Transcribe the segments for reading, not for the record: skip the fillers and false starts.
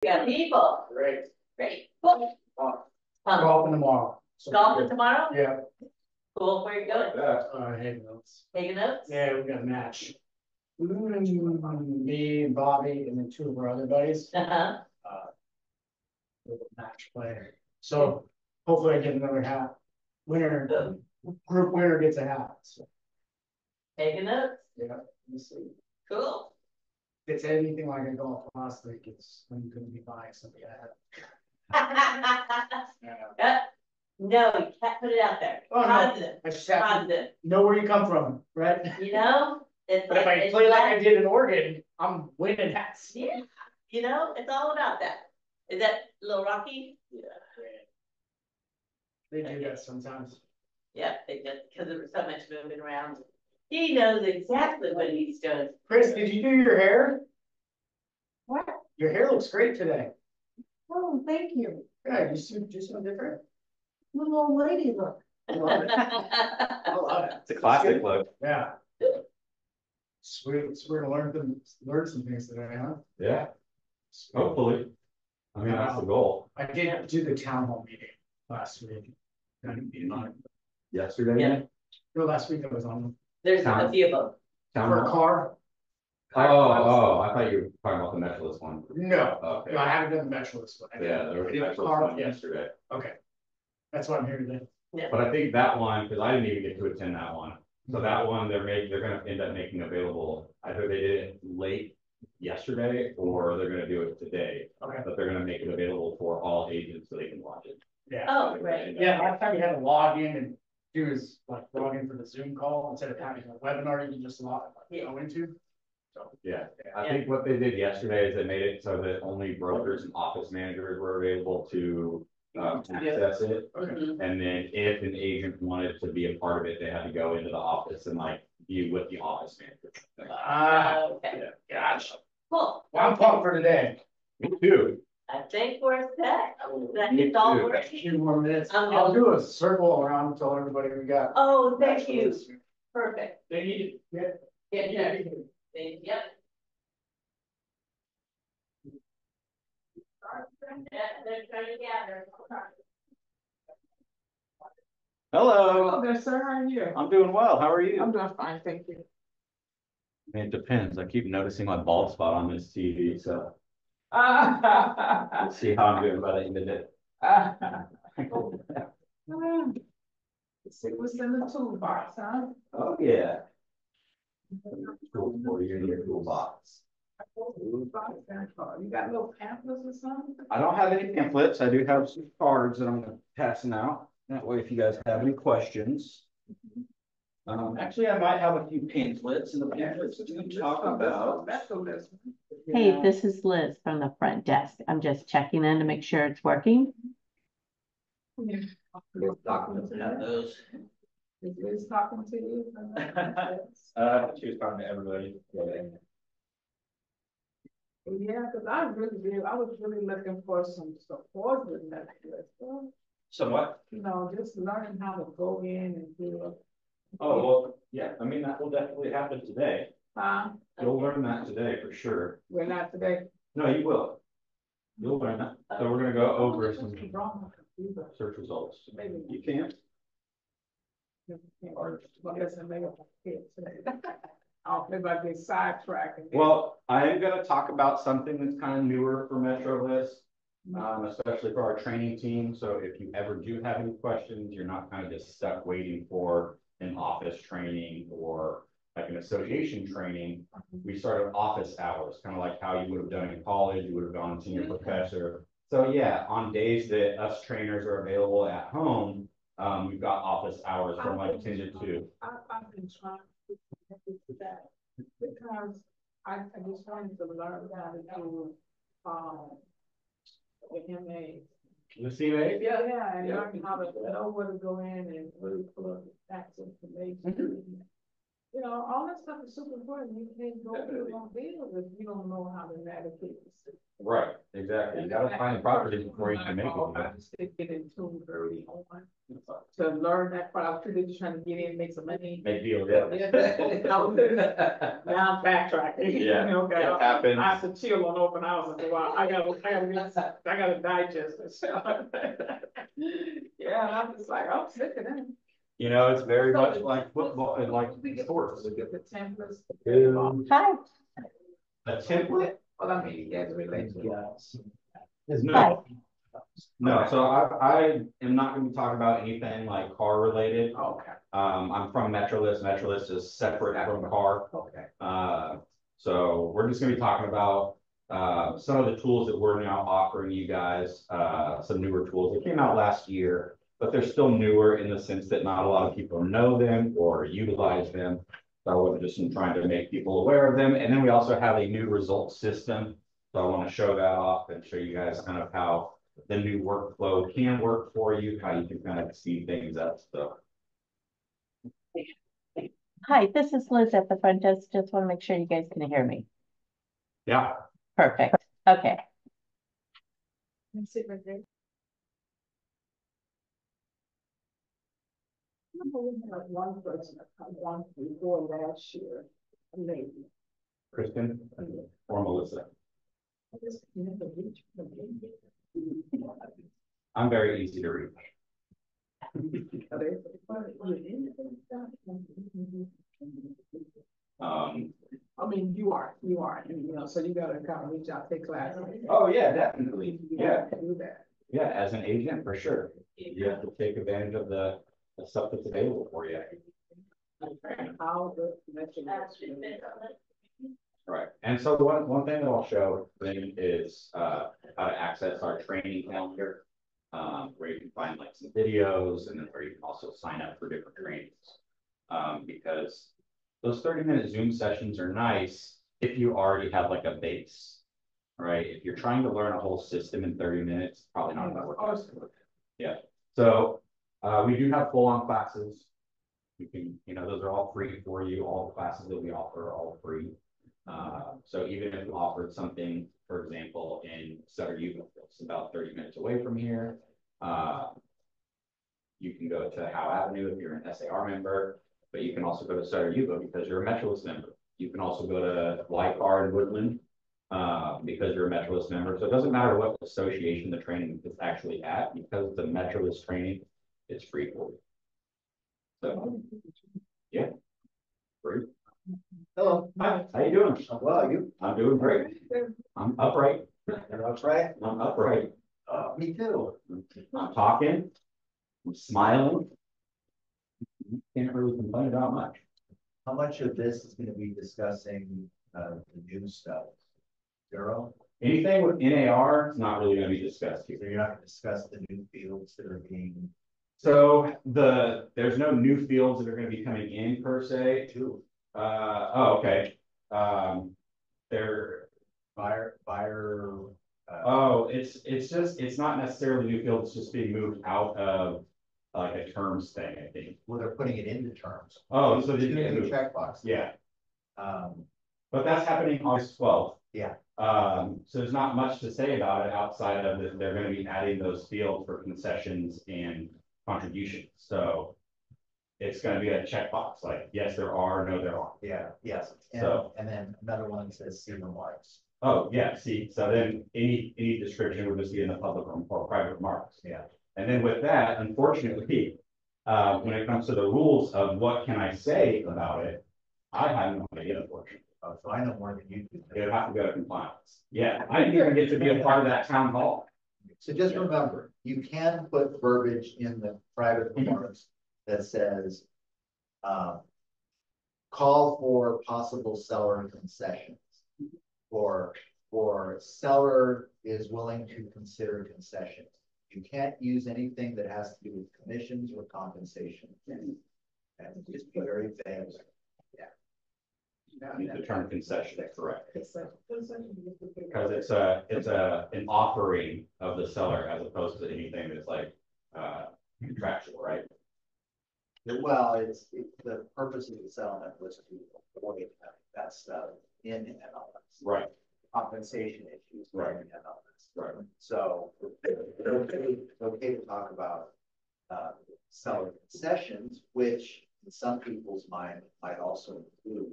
We got people. Great. Great. Cool. Golfing tomorrow. So Golfing tomorrow? Yeah. Cool. Where you going? Hagen Oaks. Hagen Oaks? Yeah, we got a match. Me and Bobby and then two of our other buddies. Match player. So hopefully I get another hat. Winner, group winner gets a hat. So. Hagen Oaks? Yeah, we'll see. Cool. If it's anything like a golf last week, it's when you couldn't be buying something Yeah. No, you can't put it out there. Oh, positive. No. I just have positive. To know where you come from, right? You know? It's but like, if I play like I did in Oregon, I'm winning hats. Yeah. You know, it's all about that. Is that a little rocky? Yeah. They do that sometimes. Yeah, they just because there was so much moving around. He knows exactly what he's doing. Chris, did you do your hair? What? Your hair looks great today. Oh, thank you. Yeah, you seem different. Little old lady look. I love it. I love it. It's a classic look. Yeah. Sweet. We're gonna learn some things today, huh? Yeah. Sweet. Hopefully. I mean, that's the goal. I did do the town hall meeting last week. Yesterday? Yeah. No, last week I was on. There's a few of them. For a car. Oh, I thought you were talking about the Metro one. No. Okay. No, I haven't done the Metro one. Yeah, there was a Metro one yesterday. Okay. That's why I'm here today. Yeah. But I think that one, because I didn't even get to attend that one. So that one they're gonna end up making available. Either they did it late yesterday or they're gonna do it today. Okay. But they're gonna make it available for all agents so they can watch it. Yeah. Oh, right. Yeah, last time you had to log in and do is like log in for the Zoom call instead of having a webinar you can just go into. So yeah. I think what they did yesterday is they made it so that only brokers and office managers were available to access it. Okay. And then if an agent wanted to be a part of it, they had to go into the office and like view with the office manager. Okay. Yeah. Gosh. Cool. Well, I'm pumped for today. Me too. I think we're set. That it's all too. working. A few more minutes. I'm I'll do a circle around and tell everybody we got. Oh, thank you. Perfect. They need it. Yeah. Yep. They're trying to gather. Hello. Hello there, sir. How are you? I'm doing well. How are you? I'm doing fine, thank you. It depends. I keep noticing my bald spot on this TV, so let's see how I'm doing by the end of it. See what's in the toolbox, huh? Oh yeah. Cool for you in your toolbox. You got little pamphlets or something? I don't have any pamphlets. I do have some cards that I'm passing out. That way, if you guys have any questions. Actually, I might have a few pamphlets, and the pamphlets do talk about. Hey, this is Liz from the front desk. I'm just checking in to make sure it's working. Documents and have those. Is Liz talking to you? She was talking to everybody. Yeah, because I was really looking for some support with that. So what? You know, just learning how to go in and do it. Oh, well, yeah, I mean, that will definitely happen today. You'll learn that today for sure. We're not today. No, you will. You'll learn that. So we're gonna go over some search results. Maybe You can. or I guess I may have oh, maybe I get sidetracked. Well, I am gonna talk about something that's kind of newer for Metro List, especially for our training team. So if you ever do have any questions, you're not kind of just stuck waiting for an office training or like an association training. We started office hours, kind of like how you would have done in college. You would have gone to senior professor. So yeah, on days that us trainers are available at home, we've got office hours from like 10 to 2. I've been trying to do that because I just wanted to learn how to do the MA. The CMA? Yeah, and learn how to know where to go in and really pull up the facts information. You know, all that stuff is super important. You can't go through a deal if you don't know how to navigate the system. Right, exactly. You gotta find the property before you can make I it. just did get in tune early on to learn that part. I was really just trying to get in, make some money. Make deals, yeah. Now I'm backtracking. Yeah, Okay, it happens. I have to chill on open house and wow, I gotta digest this. Yeah, and I'm just like, I'm sick of that. You know, it's very much like football and like sports. We get the templates. Hi, A template? Well, I mean, as it relates to. No, no, so I am not gonna be talking about anything like car related. Okay, I'm from Metrolist. Metrolist is separate from car. okay. So we're just gonna be talking about some of the tools that we're now offering you guys, some newer tools that came out last year, but they're still newer in the sense that not a lot of people know them or utilize them. So I was just trying to make people aware of them. And then we also have a new results system. So I want to show that off and show you guys kind of how the new workflow can work for you, how you can kind of speed things up. So hi, this is Liz at the front desk. Just want to make sure you guys can hear me. yeah. Perfect. Okay. Sit right there. I remember we had one person that come one before last year, a lady. Kristen or Melissa. I just never reached the lady. I'm very easy to reach. I mean, you are, and you know, so you gotta kind of reach out, take classes. Oh yeah, definitely. Yeah. Do that. Yeah, as an agent, for sure. You have to take advantage of the stuff that's available for you. And how the connection is. Right. And so one thing that I'll show then is how to access our training calendar, where you can find like some videos and then where you can also sign up for different trainings. Because those 30-minute Zoom sessions are nice if you already have like a base, right? If you're trying to learn a whole system in 30 minutes, probably not gonna work. Yeah. So we do have full-on classes. You can, you know, those are all free for you. All the classes that we offer are all free. So even if we offered something, for example, in Sutter Utah, it's about 30 minutes away from here. You can go to Howe Avenue if you're an SAR member, but you can also go to Sutter Utah because you're a Metrolist member. You can also go to Lycar in Woodland because you're a Metrolist member. So it doesn't matter what association the training is actually at, because the Metrolist training, it's free for you. So yeah, free. Hello, hi, how you doing? Well, you? I'm doing great. I'm upright. You're upright? I'm upright. Me too. I'm talking, I'm smiling. Can't really complain about much. How much of this is gonna be discussing, the new stuff? Zero? Anything with NAR is not really gonna be discussed So here. you're not gonna discuss the new fields that are being. So there's no new fields that are gonna be coming in per se. Two. Oh, okay. They're, Buyer. oh, it's not necessarily new fields, it's just being moved out of like a terms thing, I think. Well, they're putting it into terms. Oh, so It's they gonna did be a checkbox. Yeah, Um, but that's happening August 12th. yeah, So there's not much to say about it outside of that they're gonna be adding those fields for concessions and contributions. So it's gonna be a checkbox, like, yes, there are, no, there aren't. yeah, yes. And, So- and then another one says C remarks. Oh, yeah, see, so then any description would just be in the public or private remarks. Yeah. And then with that, unfortunately, when it comes to the rules of what can I say about it, I have no idea, unfortunately. Oh, so I know more than you do. It would have to go to compliance. Yeah, I didn't even get to be a part of that town hall. So just remember, you can put verbiage in the private remarks that says, call for possible seller concessions. Or seller is willing to consider concessions. You can't use anything that has to do with commissions or compensation. And just be very vague. I need the term concession, correct? Because Because it's an offering of the seller as opposed to anything that's like contractual, right? Well, the purpose of the settlement was to avoid that stuff in MLS. Right, Compensation issues. Right. In MLS. right. So it's okay to talk about seller concessions, which in some people's mind might also include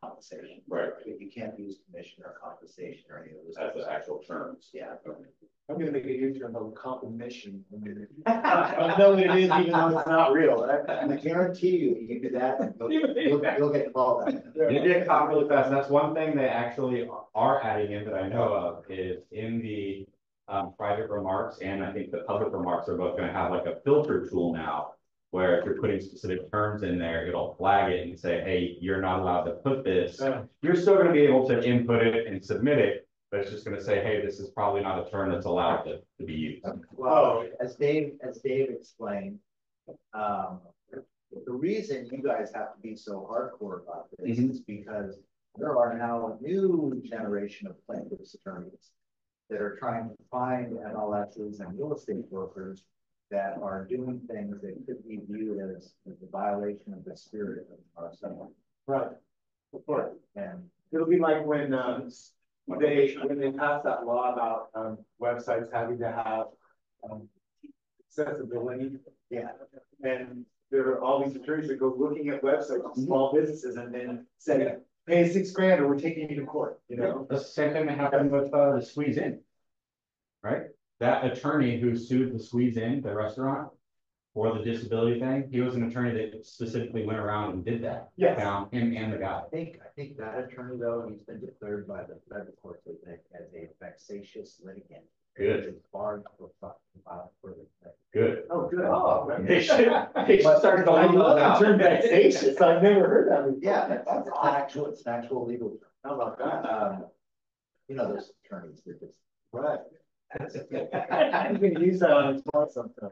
compensation. Right. But you can't use commission or compensation or any of those. As the actual terms. Yeah. I'm gonna make a U-turn on commission. I know what it is, even though it's not real. I guarantee you do that, and you'll get involved. You get caught really fast. That's one thing they actually are adding in that I know of is in the private remarks, and I think the public remarks are both gonna have like a filter tool now. Where if you're putting specific terms in there, it'll flag it and say, hey, you're not allowed to put this. You're still gonna be able to input it and submit it, but it's just gonna say, hey, this is probably not a term that's allowed to be used. Well, as Dave explained, the reason you guys have to be so hardcore about this is because there are now a new generation of plaintiffs attorneys that are trying to find MLSs and real estate brokers that are doing things that could be viewed as a violation of the spirit of our settlement. Right. And It'll be like when they passed that law about websites having to have accessibility. yeah, And there are all these attorneys that go looking at websites of small businesses and then say, pay $6,000 or we're taking you to court, you know? That's the same thing that happened with the Squeeze In. Right? That attorney who sued the Squeeze In, the restaurant, for the disability thing, he was an attorney that specifically went around and did that. Yes. Found him and the guy. I think that attorney though, he's been declared by the federal court as a vexatious litigant. Good. It's barred for the. Good. Oh, good. They should start I calling love those out. the term vexatious. I've never heard that before. Yeah, it's an actual legal term. How about that? You know, those attorneys, they're just. Right. I'm gonna use that on its own sometime.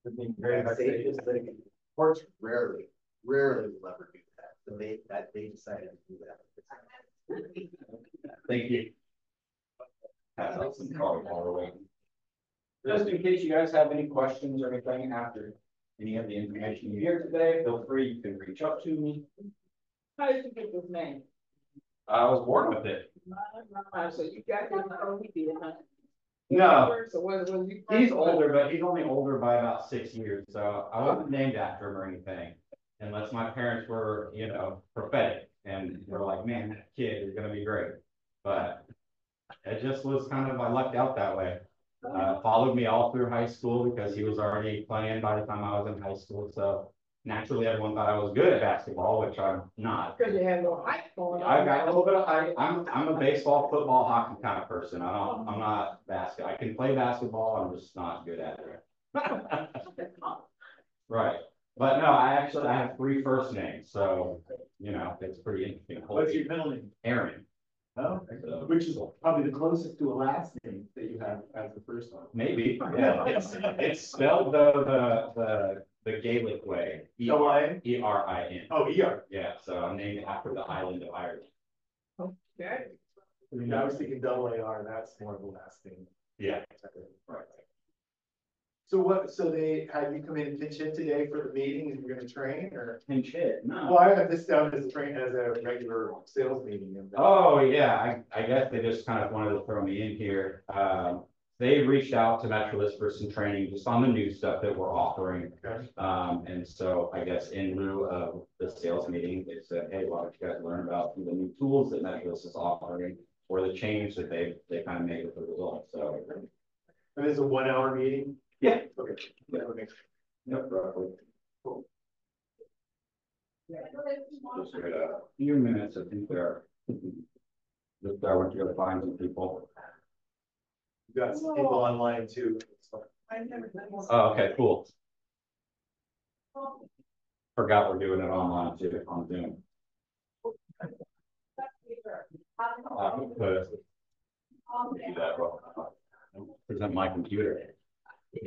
For being very vexatious litigant. Courts rarely will ever do that, so they decided to do that. Thank you. Pass out some card all the way. Just in case you guys have any questions or anything after any of the information you hear today, feel free, you can reach out to me. How did you get this name? I was born with it. So you got him, or he did, huh? No, So was you? he's older, but he's only older by about 6 years, so I wasn't named after him or anything. Unless my parents were, you know, prophetic and were like, man, that kid is gonna be great. But it just was kind of, I lucked out that way. Followed me all through high school because he was already playing by the time I was in high school, so naturally everyone thought I was good at basketball, which I'm not. Because you had no height going on. I got a little bit of height. I'm a baseball, football, hockey kind of person. I'm not basket. I can play basketball. I'm just not good at it. Right. But no, I have 3 first names, so you know it's pretty interesting. What's your middle name? Aaron. Oh, So, which is probably the closest to a last name that you have as the first one. maybe. Yeah. It's spelled the Gaelic way. L-I-N? E-R-I-N. Oh, E-R. Yeah. So I'm named after the island of Ireland. Okay. I mean, I was thinking double-A-R, that's more of the last name. Yeah. Right. So they had you come in and pitch in today for the meeting and you're gonna train or? And shit. No. Well, I have this down as a regular sales meeting. Oh, yeah, I guess they just kind of wanted to throw me in here. They reached out to Metrolist for some training just on the new stuff that we're offering. Okay. And so I guess in lieu of the sales meeting, they said, hey, why don't you guys learn about the new tools that Metrolist is offering or the change that they kind of made with the result. So. And it's a 1 hour meeting? Yeah. Okay. Yeah, okay. Yep, roughly. Cool. Just wait a few minutes, I think there. Just I went to go find some people. You got some people online too. Oh, okay, cool. Forgot we're doing it online too, on Zoom. Do that real- present my computer.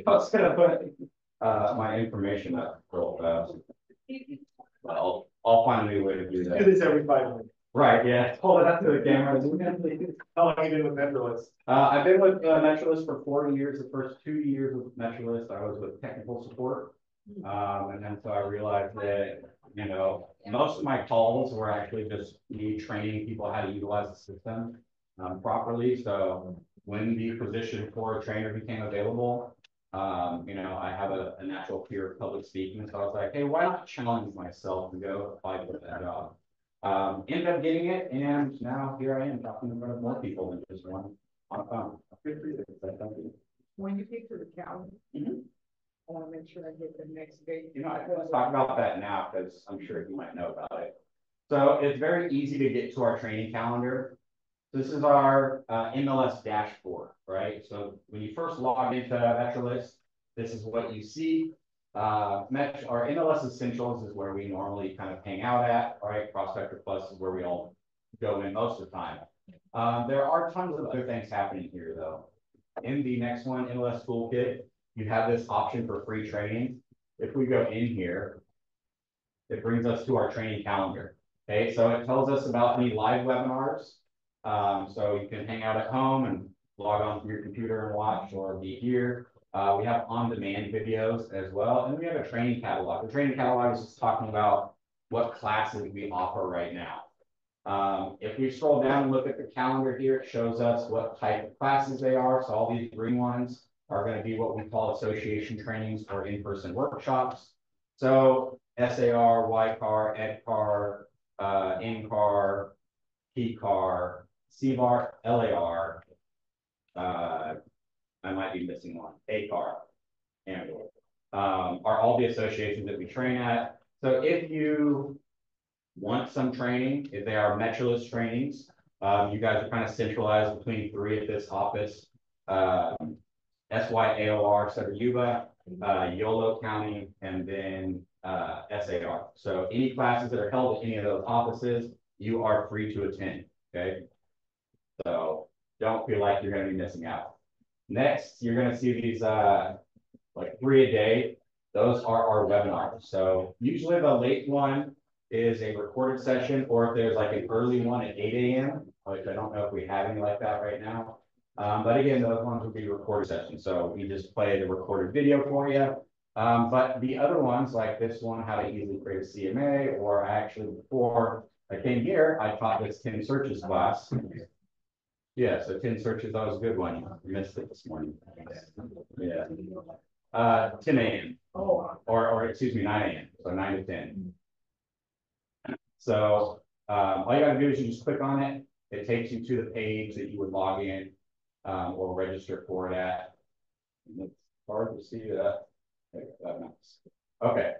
I was gonna put my information up real fast. Well, I'll find a new way to do Do that. this every 5 minutes. Right, yeah, hold it up to the camera. How long have you been with Metrolist? I've been with Metrolist for 4 years. The first 2 years with Metrolist, I was with technical support. And then so I realized that, you know, most of my calls were actually just me training people how to utilize the system properly. So when the position for a trainer became available, you know, I have a natural fear of public speaking. So I was like, hey, why not challenge myself to go apply for that job? Ended up getting it, and now here I am talking in front of more people than just one on the phone. Good for you. Thank you. When you get to the calendar, Mhm. I wanna make sure I get the next date. You know, I can talk about that now because I'm sure you might know about it. So it's very easy to get to our training calendar. This is our MLS dashboard, right? So when you first log into Metrolist, this is what you see. Our MLS Essentials is where we normally kind of hang out at, right? Prospector Plus is where we all go in most of the time. There are tons of other things happening here, though. In the next one, MLS Toolkit, you have this option for free training. If we go in here, it brings us to our training calendar. Okay, so it tells us about any live webinars. So you can hang out at home and log on to your computer and watch, or be here. We have on-demand videos as well, and we have a training catalog. The training catalog is just talking about what classes we offer right now. If we scroll down and look at the calendar here, it shows us what type of classes they are. So all these green ones are going to be what we call association trainings or in-person workshops. So SAR, YCAR, EDCAR, NCAR, PCAR, CVAR, LAR, I might be missing one, ACAR, and are all the associations that we train at. So if you want some training, if they are Metrolist trainings, you guys are kind of centralized between three at this office. SYAOR, Yuba, Yolo County, and then SAR. So any classes that are held at any of those offices, you are free to attend, okay? So don't feel like you're going to be missing out. Next, you're going to see these like 3 a day. Those are our webinars. So usually the late one is a recorded session, or if there's like an early one at 8 a.m., which I don't know if we have any like that right now. But again, those ones will be recorded sessions. So we just play the recorded video for you. But the other ones, like this one, how to easily create a CMA, or actually before I came here, I taught this 10 searches class. Yeah, so 10 searches, that was a good one. You missed it this morning. Yeah. 10 a.m. or excuse me, 9 a.m. So 9 to 10. So all you gotta do is you just click on it. It takes you to the page that you would log in or register for it at. It's hard to see that. Okay.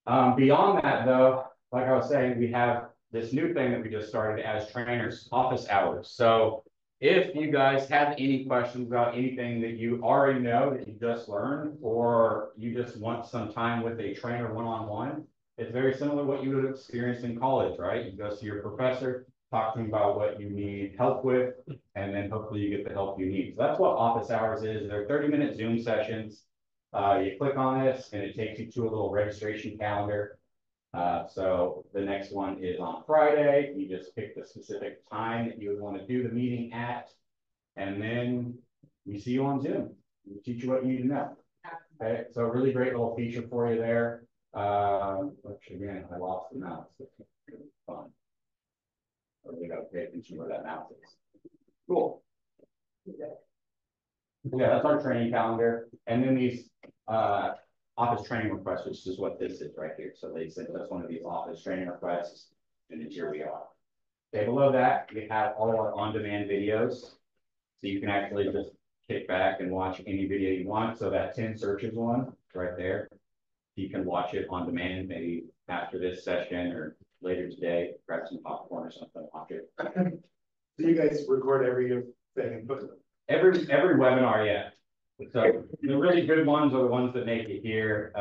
Beyond that, though, like I was saying, we have this new thing that we just started as trainers, office hours. So if you guys have any questions about anything that you already know that you just learned, or you just want some time with a trainer one-on-one, it's very similar to what you would have experienced in college, right? You go see your professor, talk to him about what you need help with, and then hopefully you get the help you need. So that's what office hours is. They're 30-minute Zoom sessions. You click on this and it takes you to a little registration calendar. So the next one is on Friday. You just pick the specific time that you would want to do the meeting at, and then we see you on Zoom. We teach you what you need to know. Okay, so a really great little feature for you there. Which again, I lost the mouse. Fun. I really got to pay attention where that mouse is. Cool. Yeah, that's our training calendar, and then these office training requests, which is what this is right here. So they sent us one of these office training requests, and then here we are. Okay, below that, we have all our on-demand videos. So you can actually just kick back and watch any video you want. So that 10 searches one right there, you can watch it on demand, maybe after this session or later today, grab some popcorn or something, watch it. So you guys record every thing and put Every webinar, yeah. So the really good ones are the ones that make it here.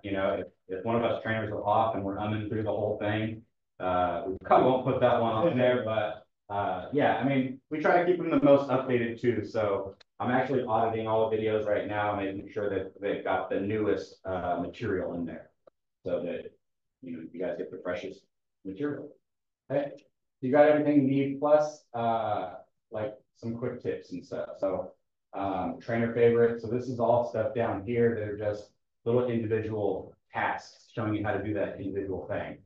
You know, if one of us trainers are off and we're umming through the whole thing, we probably won't put that one on there, but yeah, I mean, we try to keep them the most updated too. So I'm actually auditing all the videos right now, making sure that they've got the newest material in there, so that you know you guys get the freshest material. Okay, you got everything you need, plus like some quick tips and stuff. So trainer favorites. So this is all stuff down here that are just little individual tasks showing you how to do that individual thing.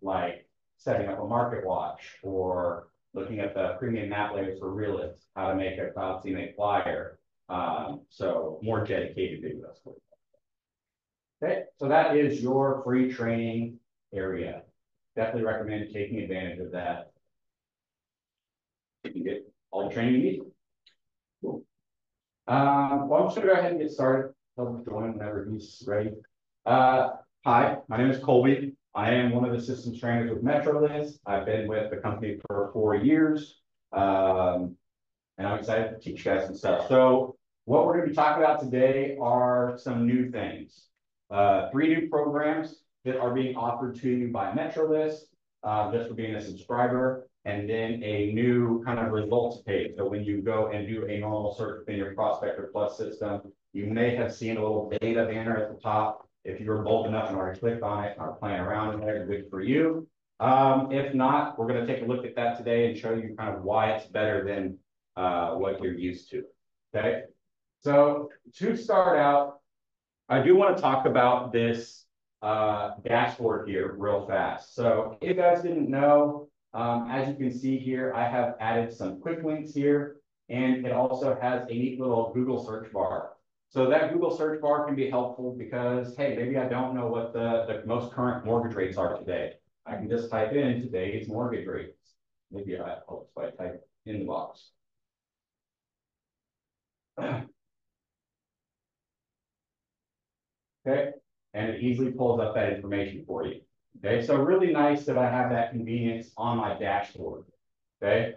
Like setting up a market watch or looking at the premium map layers for realists, how to make a cloud CMA flyer. So more dedicated videos. Okay, so that is your free training area. Definitely recommend taking advantage of that. You can get all the training you need. Cool. Well, I'm just gonna go ahead and get started. I'll join whenever he's ready. Hi, my name is Colby. I am one of the systems trainers with MetroList. I've been with the company for 4 years. And I'm excited to teach you guys some stuff. So what we're gonna be talking about today are some new things. 3 new programs that are being offered to you by MetroList, just for being a subscriber, and then a new kind of results page. So when you go and do a normal search within your Prospector Plus system, you may have seen a little data banner at the top. If you were bold enough and already clicked on it and are playing around in there, good for you. If not, we're going to take a look at that today and show you kind of why it's better than what you're used to. Okay. So to start out, I do want to talk about this dashboard here real fast. So if you guys didn't know, as you can see here, I have added some quick links here, and it also has a neat little Google search bar. So that Google search bar can be helpful because, hey, maybe I don't know what the most current mortgage rates are today. I can just type in today's mortgage rates. Maybe I'll just type in the box. Okay, and it easily pulls up that information for you. Okay, so really nice that I have that convenience on my dashboard. Okay,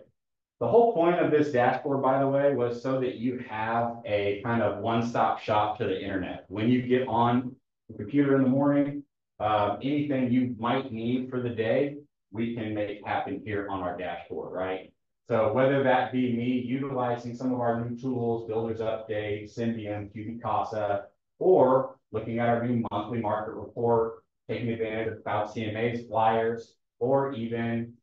the whole point of this dashboard, by the way, was so that you have a kind of one-stop shop to the internet. When you get on the computer in the morning, anything you might need for the day, we can make happen here on our dashboard, right? So whether that be me utilizing some of our new tools, Builders Update, Symbian, QB Casa, or looking at our new monthly market report, taking advantage of Cloud CMA's flyers, or even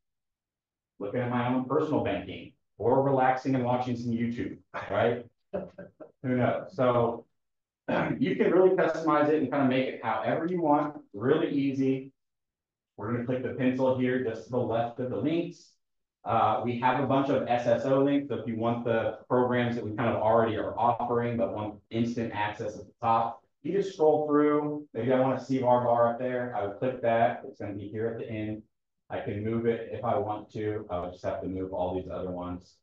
looking at my own personal banking, or relaxing and watching some YouTube, right? Who knows? So you can really customize it and kind of make it however you want, really easy. We're going to click the pencil here just to the left of the links. We have a bunch of SSO links. So if you want the programs that we kind of already are offering, but want instant access at the top, you just scroll through. Maybe I want to see our bar up there. I would click that. It's going to be here at the end. I can move it if I want to. I would just have to move all these other ones.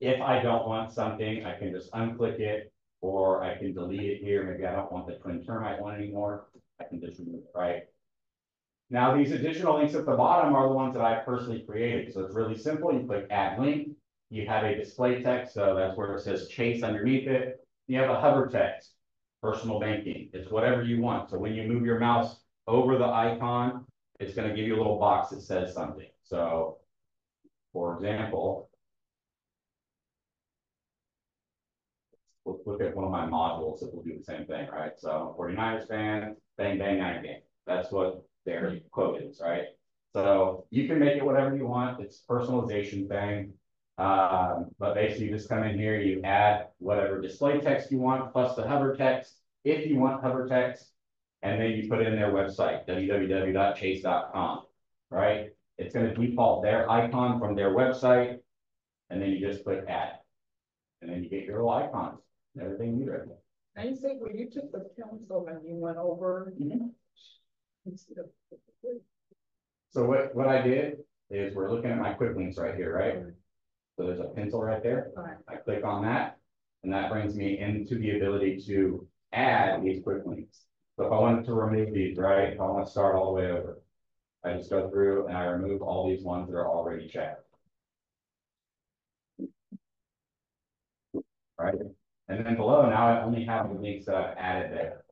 If I don't want something, I can just unclick it, or I can delete it here. Maybe I don't want the twin termite one anymore. I can just remove it, right? Now, these additional links at the bottom are the ones that I personally created. So it's really simple. You click add link. You have a display text. So that's where it says Chase underneath it. You have a hover text, personal banking. It's whatever you want. So when you move your mouse over the icon, it's going to give you a little box that says something. So, for example, let's look at one of my modules that will do the same thing, right? So 49ers fan, bang, bang, Niner game. That's what their quote is, right? So you can make it whatever you want. It's a personalization thing. But basically you just come in here, you add whatever display text you want, plus the hover text, if you want hover text, and then you put it in their website, www.chase.com, right? It's going to default their icon from their website, and then you just click add. And then you get your little icons and everything you read. And you say, when you took the pencil and you went over. Instead of. So what I did is we're looking at my quick links right here, right? So there's a pencil right there. I click on that, and that brings me into the ability to add these quick links. So if I wanted to remove these, right? If I want to start all the way over, I just go through and I remove all these ones that are already checked. Right? And then below now I only have the links that I've added there,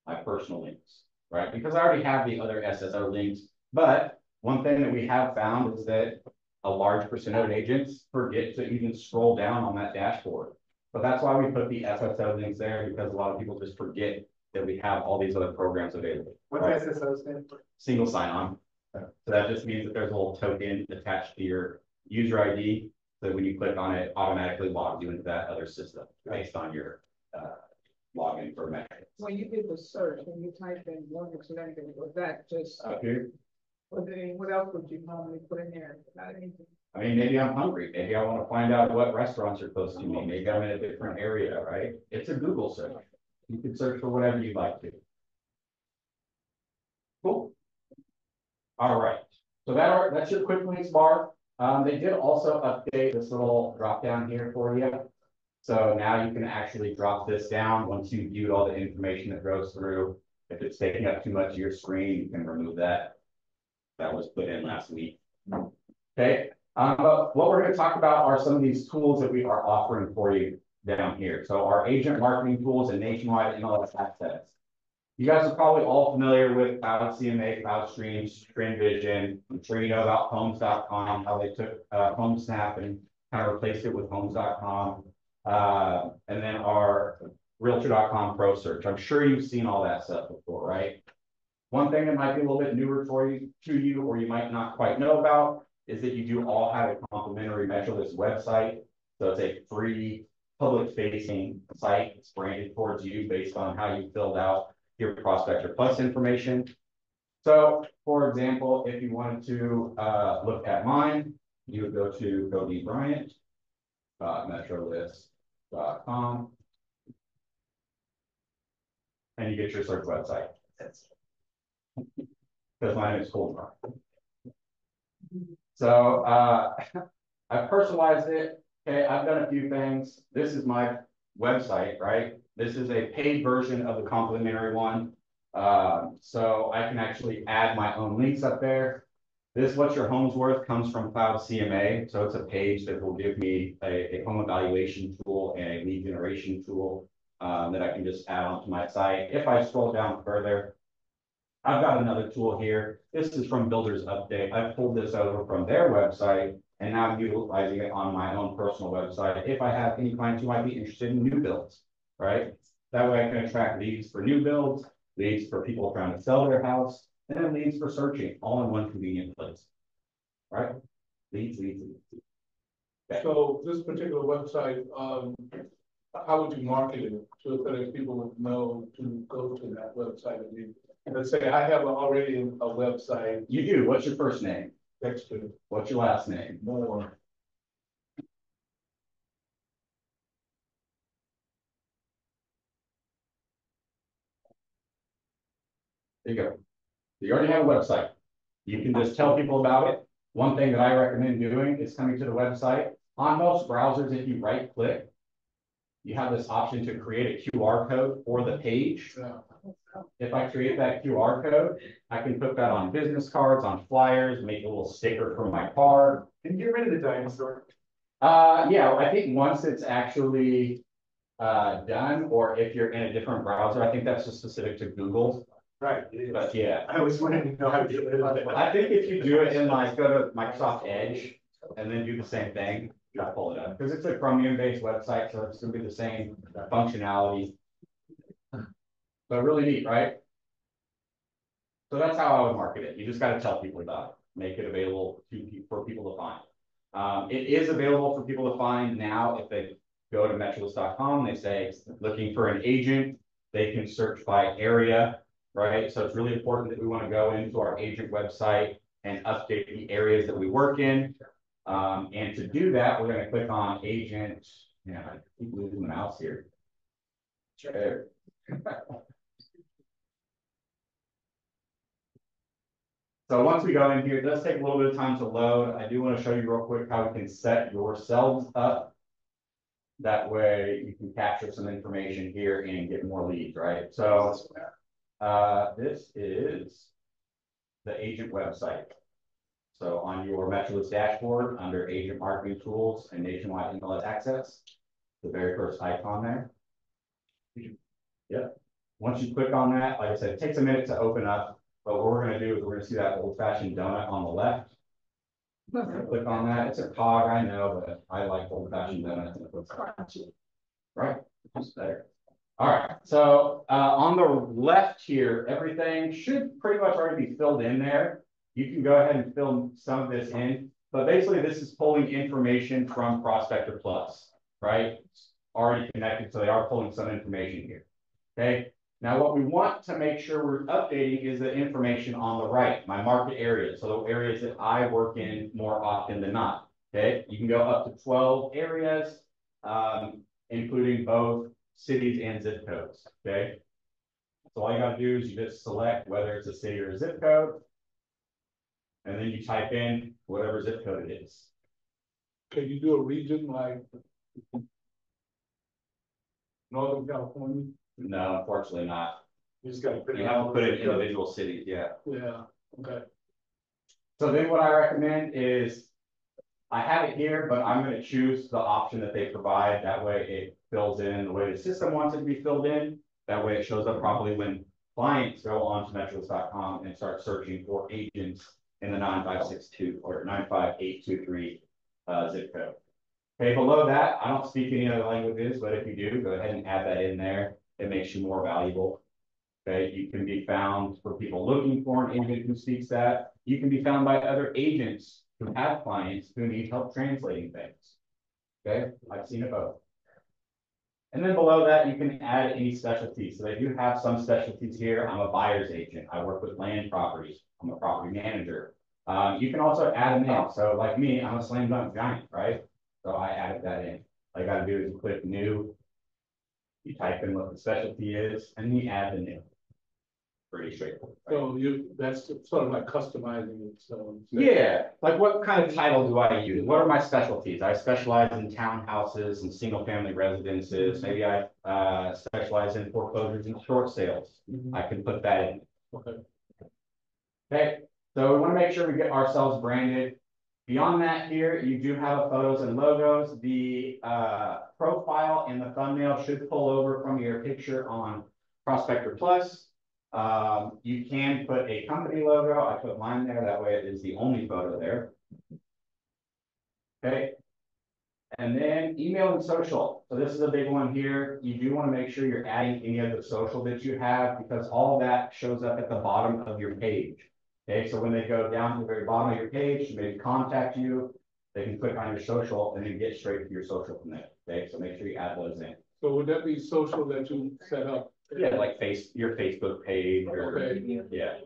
my personal links, right? Because I already have the other SSO links, but one thing that we have found is that a large percent of agents forget to even scroll down on that dashboard. But that's why we put the SSO links there, because a lot of people just forget that we have all these other programs available. What's right? SSO stand for? Single sign-on. So that just means that there's a little token attached to your user ID. So when you click on it, automatically logs you into that other system based on your log in for Metro. When you did the search, when you typed in mortgage lending, was that just, Up here, what else would you normally put in there? Not anything. I mean, maybe I'm hungry, maybe I want to find out what restaurants are close to me, maybe I'm in a different area, right? It's a Google search. You can search for whatever you'd like to. Cool. All right, so that's your quick links bar. They did also update this little drop down here for you. So now you can actually drop this down once you viewed all the information that goes through. If it's taking up too much of your screen, you can remove that. That was put in last week. Okay, but what we're going to talk about are some of these tools that we are offering for you down here. So our agent marketing tools and nationwide MLS access. You guys are probably all familiar with Cloud CMA, Cloud Streams, TrendVision. I'm sure you know about Homes.com, how they took HomeSnap and kind of replaced it with Homes.com. And then our Realtor.com Pro Search. I'm sure you've seen all that stuff before, right? One thing that might be a little bit newer for you, or you might not quite know about, is that you do all have a complimentary MetroList website. So it's a free public-facing site. It's branded towards you based on how you filled out your Prospector Plus information. So, for example, if you wanted to look at mine, you would go to codybryant.metrolist.com and you get your search website. Because my name is Colton. So I personalized it. Okay, I've done a few things. This is my website, right? This is a paid version of the complimentary one. So I can actually add my own links up there. This What's Your Home's Worth comes from Cloud CMA. So it's a page that will give me a home evaluation tool and a lead generation tool that I can just add onto my site. If I scroll down further, I've got another tool here. This is from Builders Update. I pulled this over from their website and now I'm utilizing it on my own personal website. If I have any clients who might be interested in new builds, right? That way I can attract leads for new builds, leads for people trying to sell their house, and then leads for searching, all in one convenient place, right? Leads. Okay. So this particular website, how would you market it so that people would know to go to that website? I mean, let's say I have already a website. You do. What's your first name? Dexter. What's your last name? More. There you go. You already have a website. You can just tell people about it. One thing that I recommend doing is coming to the website. On most browsers, if you right click, you have this option to create a QR code for the page. Yeah. If I create that QR code, I can put that on business cards, on flyers, make a little sticker for my car. Can you get rid of the dinosaur? Yeah, I think once it's actually done, or if you're in a different browser, I think that's just specific to Google. Right, it is. But yeah, I was wanting to know how to get rid of it. I think if you do it in like, go to Microsoft Edge and then do the same thing, you'll pull it up. Because it's a Chromium-based website, so it's gonna be the same functionality. But really neat, right? So that's how I would market it. You just got to tell people about it, make it available for people to find. It is available for people to find now. If they go to metrolist.com, they say looking for an agent, they can search by area, right? So it's really important that we want to go into our agent website and update the areas that we work in. And to do that, we're going to click on agent. Yeah, I keep losing the mouse here. There. So once we go in here, it does take a little bit of time to load. I do want to show you real quick how we can set yourselves up. That way you can capture some information here and get more leads, right? So this is the agent website. So on your MetroList dashboard, under agent marketing tools and nationwide MLS access, the very first icon there. Yep. Once you click on that, like I said, it takes a minute to open up. But what we're going to do is we're going to see that old-fashioned donut on the left. Click on that. It's a cog, I know, but I like old-fashioned donuts. Right, just there. All right. So on the left here, everything should pretty much already be filled in there. You can go ahead and fill some of this in, but basically this is pulling information from Prospector Plus, right? It's already connected, so they are pulling some information here. Okay, now what we want to make sure we're updating is the information on the right, my market areas, so the areas that I work in more often than not. Okay, you can go up to 12 areas, including both cities and zip codes. Okay, so all you gotta do is you just select whether it's a city or a zip code, and then you type in whatever zip code it is. Can you do a region like Northern California? No, unfortunately not. You just gotta put You it have to on. put in individual cities, yeah. Yeah, okay. So then what I recommend is, I have it here, but I'm gonna choose the option that they provide. That way it fills in the way the system wants it to be filled in. That way it shows up properly when clients go on to metrolist.com and start searching for agents in the 9562 or 95823 zip code. Okay, below that, I don't speak any other languages, but if you do, go ahead and add that in there. It makes you more valuable. Okay, you can be found for people looking for an agent who speaks that. You can be found by other agents who have clients who need help translating things. Okay, I've seen it both. And then below that, you can add any specialties. So they do have some specialties here. I'm a buyer's agent. I work with land properties. I'm a property manager. You can also add them in. So like me, I'm a slam dunk giant, right? So I added that in. All you gotta do is click new. You type in what the specialty is, and you add the new. Pretty straightforward. Right? So that's sort of like customizing it, so. Yeah, like what kind of title do I use? What are my specialties? I specialize in townhouses and single family residences. Maybe I specialize in foreclosures and short sales. I can put that in. Okay. Okay, so we want to make sure we get ourselves branded. Beyond that here, you do have photos and logos. The profile and the thumbnail should pull over from your picture on Prospector Plus. You can put a company logo. I put mine there. That way it is the only photo there. Okay. And then email and social. So this is a big one here. You do want to make sure you're adding any of the social that you have, because all of that shows up at the bottom of your page. Okay, so when they go down to the very bottom of your page to maybe contact you, they can click on your social and then get straight to your social from there. Okay, so make sure you add those in. So would that be social that you set up? Yeah, like your Facebook page or Okay. yeah.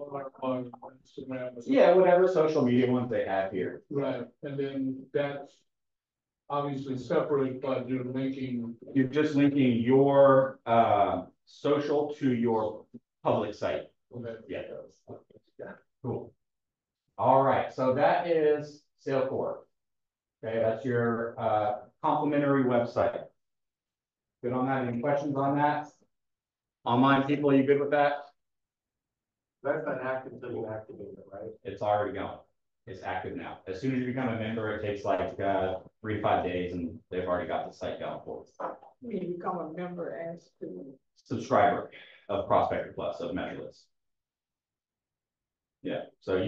On Instagram. Or Yeah, whatever social media ones they have here. right, and then that's obviously separate, but you're just linking your social to your public site. okay. Yeah. Cool. All right, so that is SailCore. Okay, that's your complimentary website. Good on that? Any questions on that? Online people, you good with that? That's not active until you activate it, right? It's already going. It's active now. As soon as you become a member, it takes like 3 to 5 days, and they've already got the site going for us. When you become a member as to. Subscriber of Prospector Plus of Metrolist. Yeah, so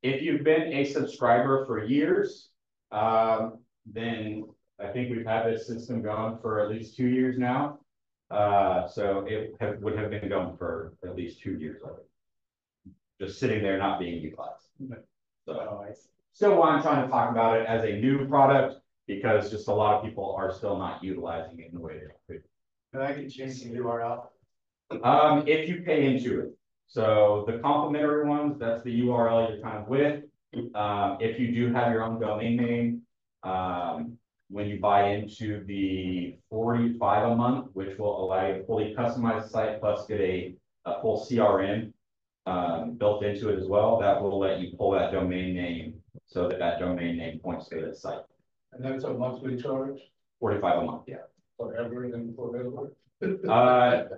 if you've been a subscriber for years, then I think we've had this system going for at least 2 years now. So it would have been going for at least 2 years already. Just sitting there not being utilized. So still why I'm trying to talk about it as a new product, because just a lot of people are still not utilizing it in the way they could. And I can change the URL. If you pay into it. So the complimentary ones, that's the URL you're kind of with. If you do have your own domain name, when you buy into the 45 a month, which will allow you to fully customize the site plus get a full CRM built into it as well, that will let you pull that domain name so that domain name points to the site. And that's a monthly charge? 45 a month, yeah. Forever and forever?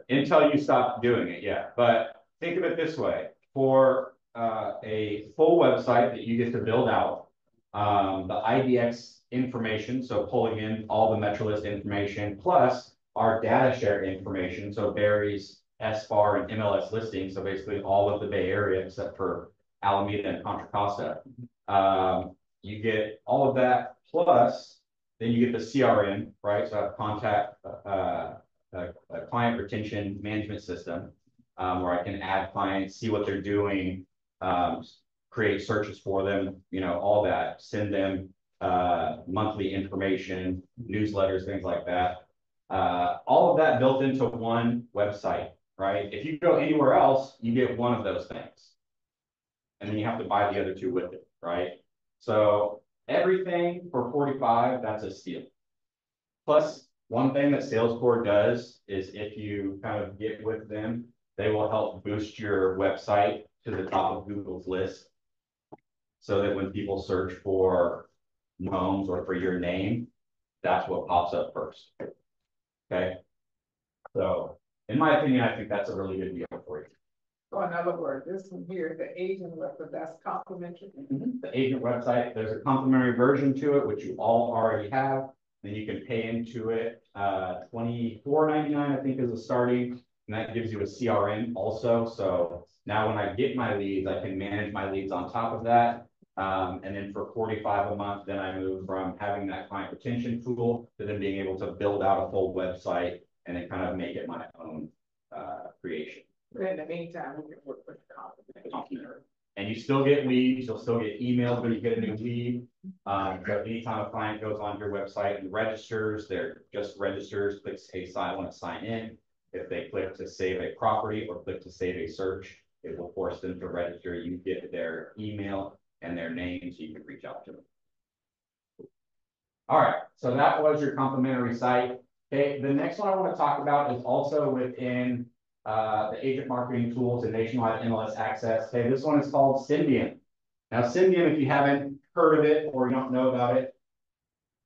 Until you stop doing it, yeah. But think of it this way, for a full website that you get to build out, the IDX information, so pulling in all the Metrolist information, plus our data share information, so Barry's SBAR and MLS listings, so basically all of the Bay Area except for Alameda and Contra Costa. You get all of that, plus then you get the CRM, right? So I have contact a client retention management system, where I can add clients, see what they're doing, create searches for them, you know, all that, send them monthly information, newsletters, things like that. All of that built into one website, right? If you go anywhere else, you get one of those things. And then you have to buy the other two with it, right? So everything for 45, that's a steal. Plus, one thing that Salesforce does is if you kind of get with them, they will help boost your website to the top of Google's list. So that when people search for homes or for your name, that's what pops up first. Okay. So in my opinion, I think that's a really good deal for you. So in other words, this one here, the agent website, that's complimentary. The agent website, there's a complimentary version to it, which you all already have. Then you can pay into it. $24.99, I think, is the starting, and that gives you a CRM also. So now when I get my leads, I can manage my leads on top of that. And then for 45 a month, then I move from having that client retention tool to then being able to build out a full website and then kind of make it my own creation. But in the meantime, we can work with the Complimentary. And you still get leads, you'll still get emails when you get a new lead. But anytime a client goes on your website and registers, they're just registers, clicks, hey, I want to sign in. If they click to save a property or click to save a search, it will force them to register. You get their email and their name so you can reach out to them. All right, so that was your complimentary site. Okay, the next one I want to talk about is also within the agent marketing tools and nationwide MLS access. Okay, this one is called Symbian. Now, Symbian, if you haven't heard of it or you don't know about it,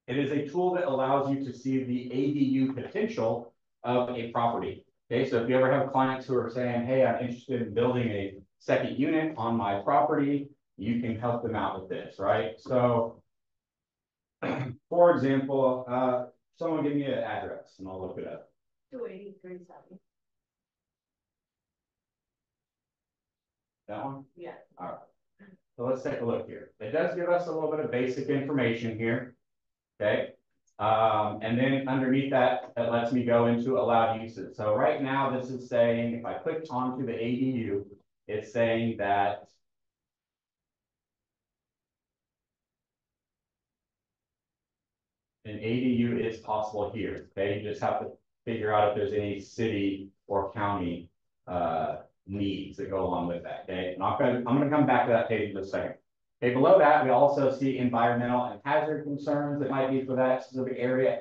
it is a tool that allows you to see the ADU potential of a property. Okay, so if you ever have clients who are saying, hey, I'm interested in building a second unit on my property, you can help them out with this, right? So, for example, someone give me an address and I'll look it up. 283 That one? Yeah. All right. So let's take a look here. It does give us a little bit of basic information here. Okay. And then underneath that, it lets me go into allowed uses. So right now, this is saying, if I click onto the ADU, it's saying that an ADU is possible here. Okay, you just have to figure out if there's any city or county needs that go along with that. Okay, and I'm gonna come back to that page in just a second. Okay, below that, we also see environmental and hazard concerns that might be for that specific area,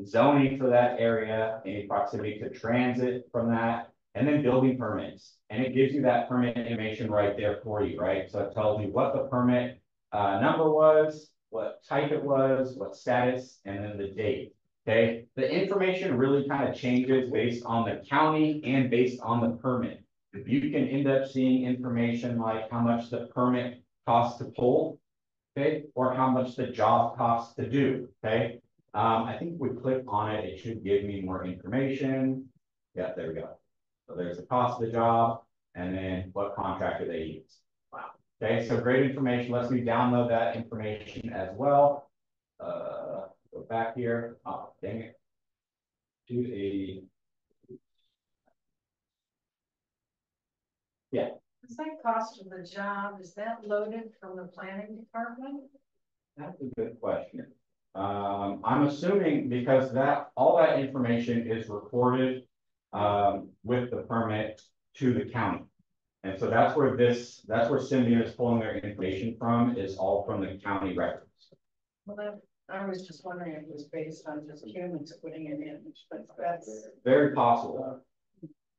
zoning for that area, any proximity to transit from that, and then building permits. And it gives you that permit information right there for you, right? So it tells you what the permit number was, what type it was, what status, and then the date. Okay, the information really kind of changes based on the county and based on the permit. You can end up seeing information like how much the permit costs to pull, okay, or how much the job costs to do, okay. I think if we click on it, it should give me more information. Yeah, there we go. So there's the cost of the job and then what contractor they use. Wow. Okay, so great information. Let's me download that information as well. Go back here. Oh, dang it. Yeah. Is that cost of the job, is that loaded from the planning department? That's a good question. I'm assuming because all that information is recorded with the permit to the county. And so that's where Symbian is pulling their information from, is all from the county records. Well, I was just wondering if it was based on just humans putting it in, but that's. Very possible.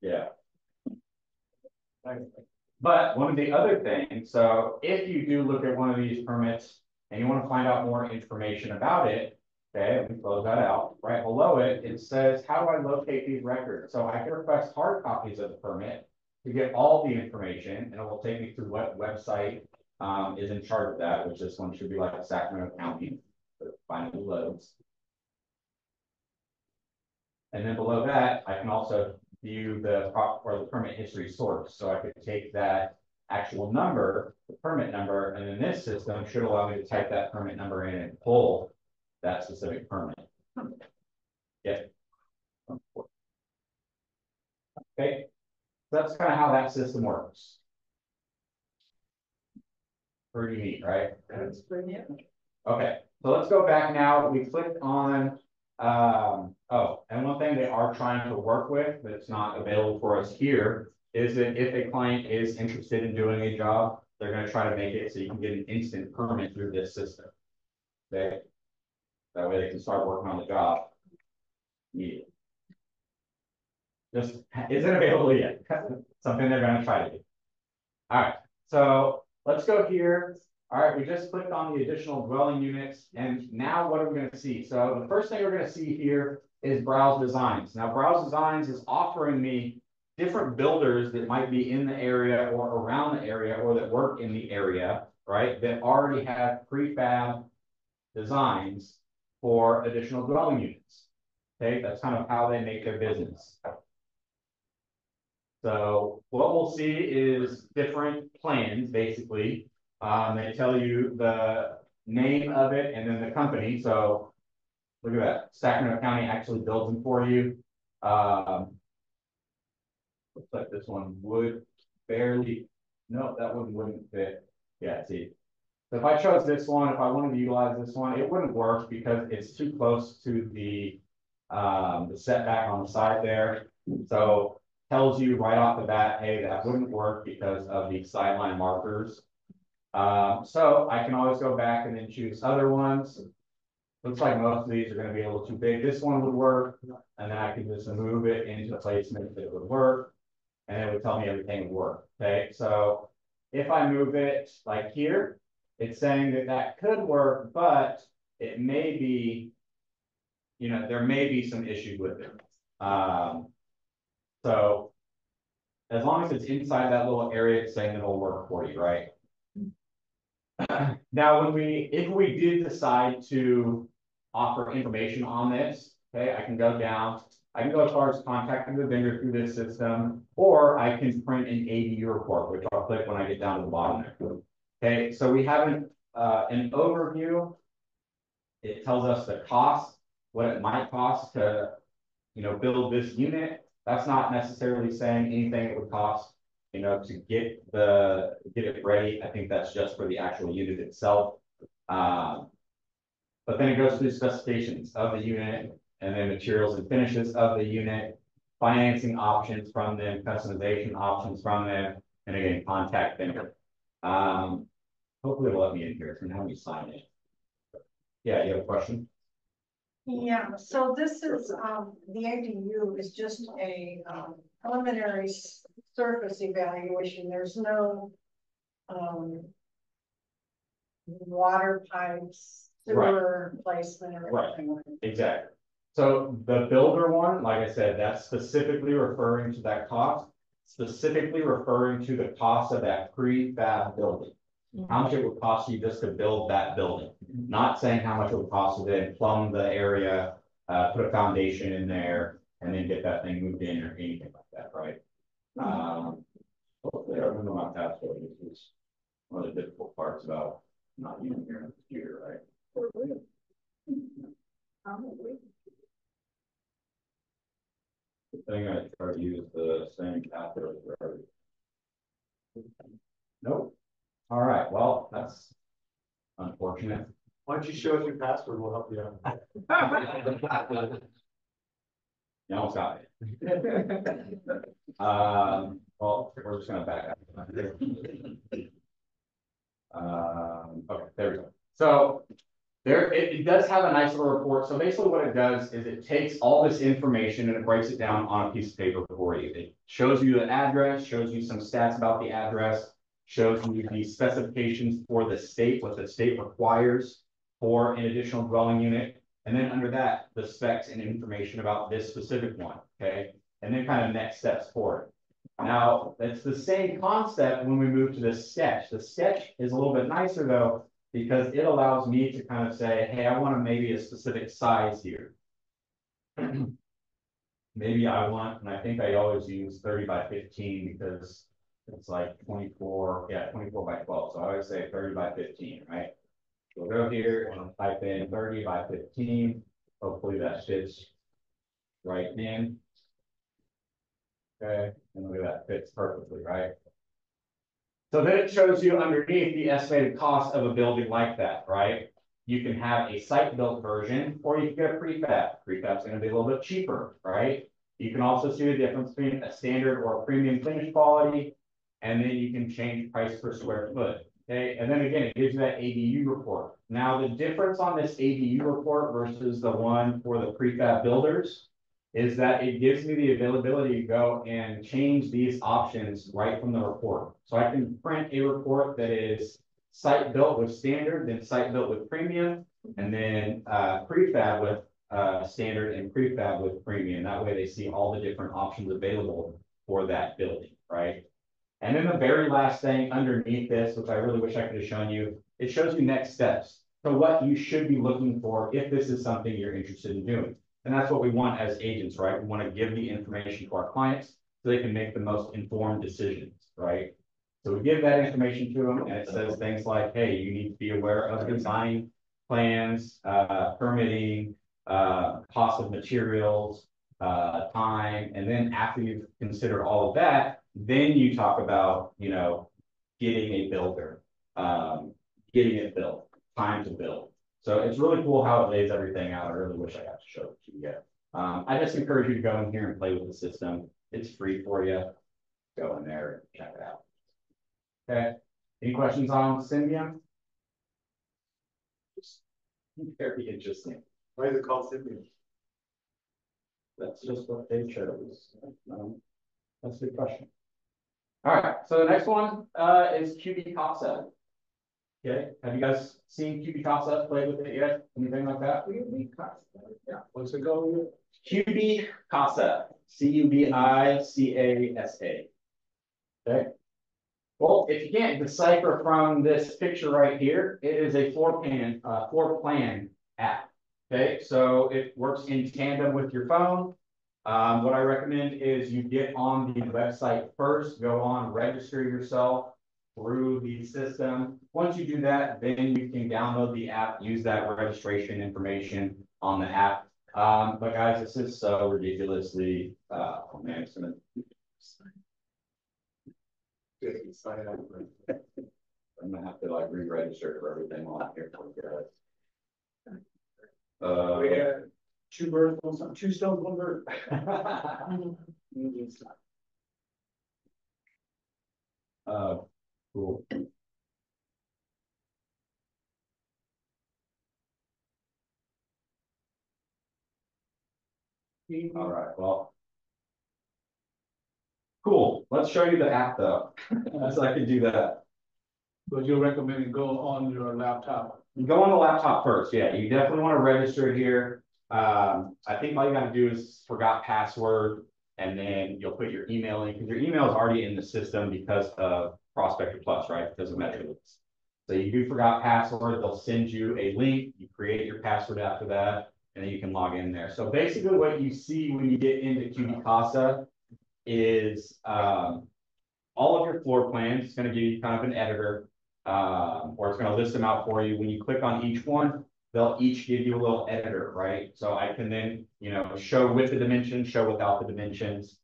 Yeah. But one of the other things, so if you do look at one of these permits and you want to find out more information about it, okay, let me close that out. Right below it, it says, how do I locate these records? So I can request hard copies of the permit to get all the information, and it will take me through what website is in charge of that, which this one should be like Sacramento County, finally loads. And then below that, I can also view the permit history source. So I could take that actual number, the permit number, and then this system should allow me to type that permit number in and pull that specific permit. Yep. Okay. So that's kind of how that system works. Pretty neat, right? That's brilliant. Okay, so let's go back now. We clicked on, oh, and one thing again, they are trying to work with, but it's not available for us here, is that if a client is interested in doing a job, they're gonna try to make it so you can get an instant permit through this system. Okay? That way they can start working on the job immediately. Just isn't available yet. Something they're gonna try to do. All right, so let's go here. All right, we just clicked on the additional dwelling units, and now what are we gonna see? So the first thing we're gonna see here is Browse Designs. Now, Browse Designs is offering me different builders that might be in the area or around the area or that work in the area, right? That already have prefab designs for additional dwelling units. Okay, that's kind of how they make their business. So what we'll see is different plans, basically. They tell you the name of it and then the company. So look at that. Sacramento County actually builds them for you. Looks like this one would barely, no, that one wouldn't fit. Yeah, see. So if I chose this one, if I wanted to utilize this one, it wouldn't work because it's too close to the setback on the side there. So tells you right off the bat, hey, that wouldn't work because of the sideline markers. So I can always go back and then choose other ones. Looks like most of these are going to be a little too big. This one would work, and then I can just move it into placement that would work, and it would tell me everything would work. Okay, so if I move it like here, it's saying that that could work, but it may be, you know, there may be some issues with it. So as long as it's inside that little area, it's saying it'll work for you, right? Now, if we did decide to offer information on this, okay, I can go down, I can go as far as contacting the vendor through this system, or I can print an ADU report, which I'll click when I get down to the bottom there. Okay, so we have an overview. It tells us the cost, what it might cost to, you know, build this unit. That's not necessarily saying anything it would cost, you know, to get it ready. I think that's just for the actual unit itself. But then it goes through specifications of the unit and then materials and finishes of the unit, financing options from them, customization options from them, and again, contact vendor. Hopefully it'll let me in here. So now we sign it. Yeah, you have a question? Yeah, so this is, the ADU is just a, preliminary surface evaluation. There's no, water pipes, sewer placement or anything. Exactly. So the builder one, like I said, that's specifically referring to that cost, specifically referring to the cost of that prefab building. How much it would cost you just to build that building, not saying how much it would cost to then plumb the area, put a foundation in there, and then get that thing moved in or anything like that, right? Hopefully I remember my password. This is one of the difficult parts about not using your computer, right? The thing I try to use the same password for everything. Nope. All right, well, that's unfortunate. Why don't you show us your password? We'll help you out. You almost got it. Well, we're just gonna back up. Okay, there we go. So it does have a nice little report. So basically what it does is it takes all this information and it breaks it down on a piece of paper for you. It shows you the address, shows you some stats about the address, shows you the specifications for the state, what the state requires for an additional dwelling unit. And then under that, the specs and information about this specific one, okay? And then kind of next steps for it. Now, it's the same concept when we move to the sketch. The sketch is a little bit nicer though, because it allows me to kind of say, hey, I want maybe a specific size here. Maybe I want, and I think I always use 30 by 15 because it's like 24, yeah, 24 by 12. So I always say 30 by 15, right? We'll go here and type in 30 by 15. Hopefully that fits right in. Okay, and look at that, fits perfectly, right? So then it shows you underneath the estimated cost of a building like that, right? you can have a site-built version, or you can get a prefab. Prefab's gonna be a little bit cheaper, right? You can also see the difference between a standard or a premium finish quality, and then you can change price per square foot. Okay, and then again, it gives you that ADU report. Now, the difference on this ADU report versus the one for the prefab builders is that it gives me the availability to go and change these options right from the report. So I can print a report that is site built with standard, then site built with premium, and then prefab with standard and prefab with premium. That way they see all the different options available for that building, right? And then the very last thing underneath this, which I really wish I could have shown you, it shows you next steps. So what you should be looking for if this is something you're interested in doing. And that's what we want as agents, right? We want to give the information to our clients so they can make the most informed decisions, right? So we give that information to them, and it says things like, hey, you need to be aware of design plans, permitting, cost of materials, time. And then after you've considered all of that, then you talk about, you know, getting a builder, getting it built, time to build. So it's really cool how it lays everything out. I really wish I got to show it to you yet. I just encourage you to go in here and play with the system. It's free for you. Go in there and check it out. Okay. Any questions on Symbian? Very interesting. Why is it called Symbian? That's just what they chose. That's a good question. All right, so the next one is QB Concept. Okay, have you guys seen QB Concept, played with it yet? Anything like that? Yeah, what's it called? QB Concept, CUBICASA. Okay. Well, if you can't decipher from this picture right here, it is a floor plan app. Okay, so it works in tandem with your phone. What I recommend is you get on the website first, go on, register yourself through the system. Once you do that, then you can download the app, use that registration information on the app. But guys, this is so ridiculously, oh man, it's gonna Sign up for it. I'm gonna have to like re-register for everything on here for you guys. We got two birds, two stones, one bird. Cool. All right, well. Cool, let's show you the app though, so I can do that. But you recommend go on your laptop? You go on the laptop first, yeah, you definitely want to register here. I think all you gotta do is forgot password, and then you'll put your email in, because your email is already in the system because of Prospector Plus, right? Because of MetroLinks. So you do forgot password, they'll send you a link, you create your password after that, and then you can log in there. So basically what you see when you get into QB Casa is all of your floor plans. It's going to give you kind of an editor, or it's going to list them out for you. When you click on each one, they'll each give you a little editor, right? So I can then, you know, show with the dimensions, show without the dimensions.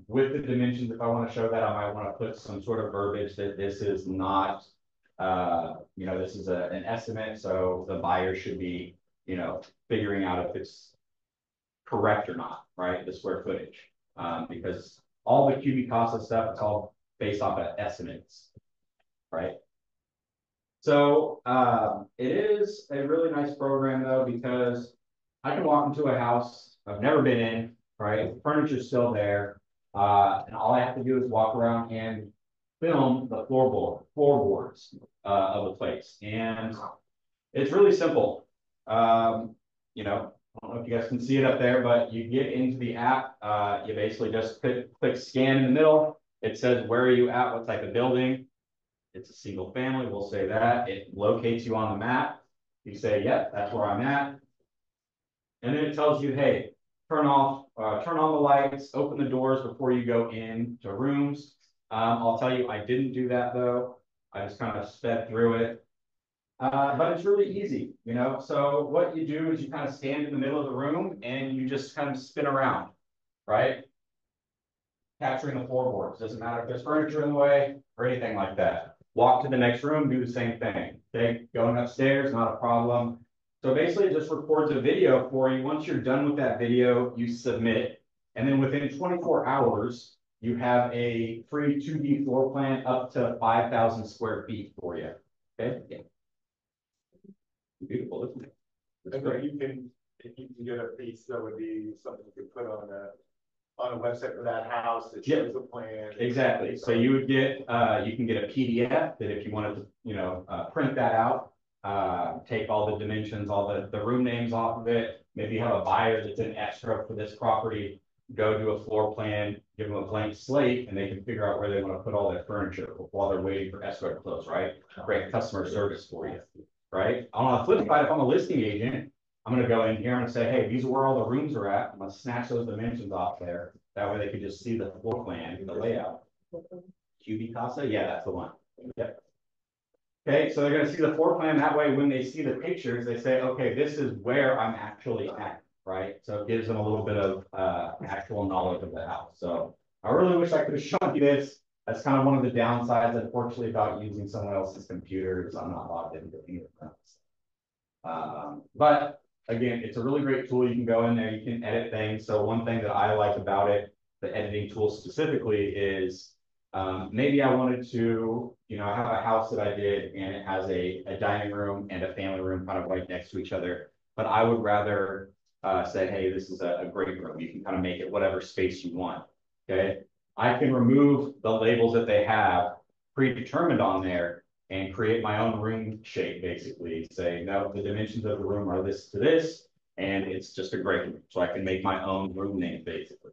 With the dimensions, if I want to show that, I might want to put some sort of verbiage that this is not, you know, this is an estimate. So the buyer should be, you know, figuring out if it's correct or not, right? The square footage. Because all the QB Casa stuff, it's all based off of estimates, right? So it is a really nice program though, because I can walk into a house I've never been in, right? The furniture's still there, and all I have to do is walk around and film the floorboards of the place, and it's really simple. You know, I don't know if you guys can see it up there, but you get into the app, you basically just click scan in the middle. It says, where are you at? What type of building? It's a single family, we'll say that. It locates you on the map. You say, yep, that's where I'm at. And then it tells you, hey, turn on the lights, open the doors before you go into rooms. I'll tell you, I didn't do that though. I just kind of sped through it. But it's really easy, you know? So what you do is you kind of stand in the middle of the room and you just kind of spin around, right? Capturing the floorboards. Doesn't matter if there's furniture in the way or anything like that. walk to the next room, do the same thing. Okay, going upstairs, not a problem. So basically it just records a video for you. Once you're done with that video, you submit. And then within 24 hours, you have a free 2D floor plan up to 5,000 square feet for you. Okay. Beautiful, isn't it? That's And great. then if you can get a piece, that would be something you could put on a website for that house that Yeah. shows the plan. Exactly. So you would get, you can get a PDF that if you wanted to, print that out, take all the dimensions, all the room names off of it. Maybe you have a buyer that's an extra for this property, go do a floor plan, give them a blank slate, and they can figure out where they want to put all their furniture while they're waiting for escrow to close, right? Great customer service for you, right? On the flip side, if I'm a listing agent, I'm gonna go in here, I'm gonna say, hey, these are where all the rooms are at. I'm gonna snatch those dimensions off there. That way they can just see the floor plan, the layout. QB Casa, yeah, that's the one. Yep. Okay, so they're gonna see the floor plan. That way, when they see the pictures, they say, okay, this is where I'm actually at, right? So it gives them a little bit of actual knowledge of the house. So I really wish I could have shown you this. That's kind of one of the downsides, unfortunately, about using someone else's computer, is I'm not logged into any of them. But again, it's a really great tool. You can go in there, you can edit things. So one thing that I like about it, the editing tool specifically, is maybe I wanted to, I have a house that I did and it has a dining room and a family room kind of right next to each other. But I would rather say, hey, this is a great room. You can kind of make it whatever space you want. Okay. I can remove the labels that they have predetermined on there and create my own room shape, basically. Say, no, the dimensions of the room are this to this, and it's just a great room. So I can make my own room name, basically.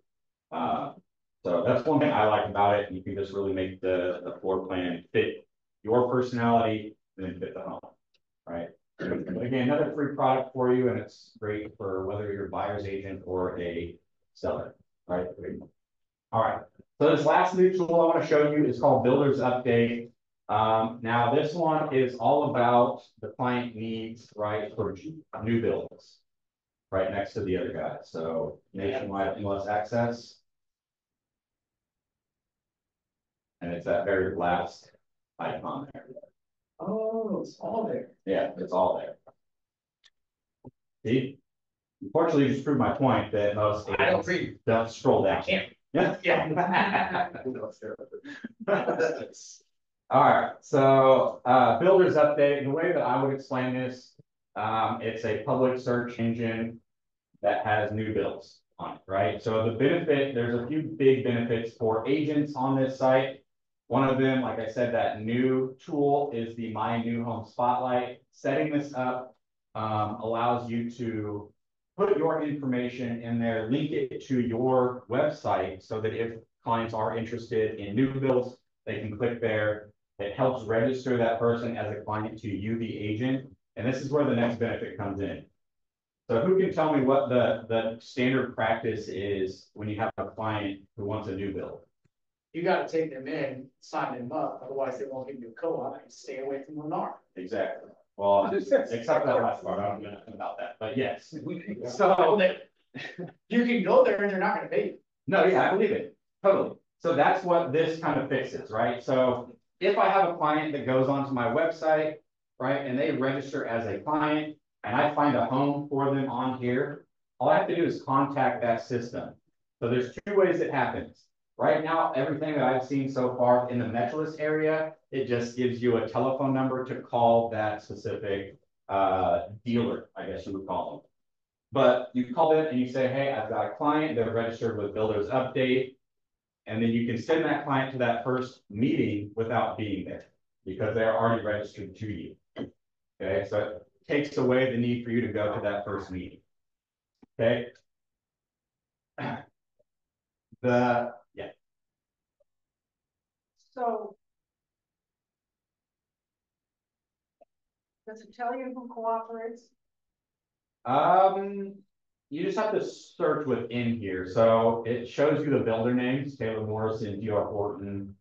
So that's one thing I like about it. You can just really make the floor plan fit your personality and then fit the home, right? Again, another free product for you, and it's great for whether you're a buyer's agent or a seller, right? All right. So this last new tool I want to show you is called Builder's Update. Now this one is all about the client needs, right, for new builds, right next to the other guy. So nationwide MLS access. And it's that very last icon there. Oh, it's all there. Yeah, it's all there. See? Unfortunately, you just proved my point that most agents don't scroll down. Yeah. All right, so builder's update. The way that I would explain this, it's a public search engine that has new builds on it, right? So the benefit, there's a few big benefits for agents on this site. One of them, like I said, that new tool is the My New Home Spotlight. Setting this up allows you to put your information in there, link it to your website so that if clients are interested in new builds, they can click there. It helps register that person as a client to you, the agent. And this is where the next benefit comes in. So who can tell me what the standard practice is when you have a client who wants a new build? You gotta take them in, sign them up, otherwise they won't give you a co-op and stay away from Lennar. Exactly. Well, except that last part, I don't know nothing about that, but yes. So you can go there and they're not gonna pay you. No, yeah, I believe it, totally. So that's what this kind of fixes, right? So if I have a client that goes onto my website, right, and they register as a client, and I find a home for them on here, all I have to do is contact that system. So there's two ways it happens. Right now, everything that I've seen so far in the Metro area, it just gives you a telephone number to call that specific dealer, I guess you would call them. But you call them and you say, hey, I've got a client, they're registered with Builder's Update. And then you can send that client to that first meeting without being there because they're already registered to you. Okay, so it takes away the need for you to go to that first meeting. Okay. So. Does it tell you who cooperates? You just have to search within here. So it shows you the builder names, Taylor Morrison, D.R. Horton.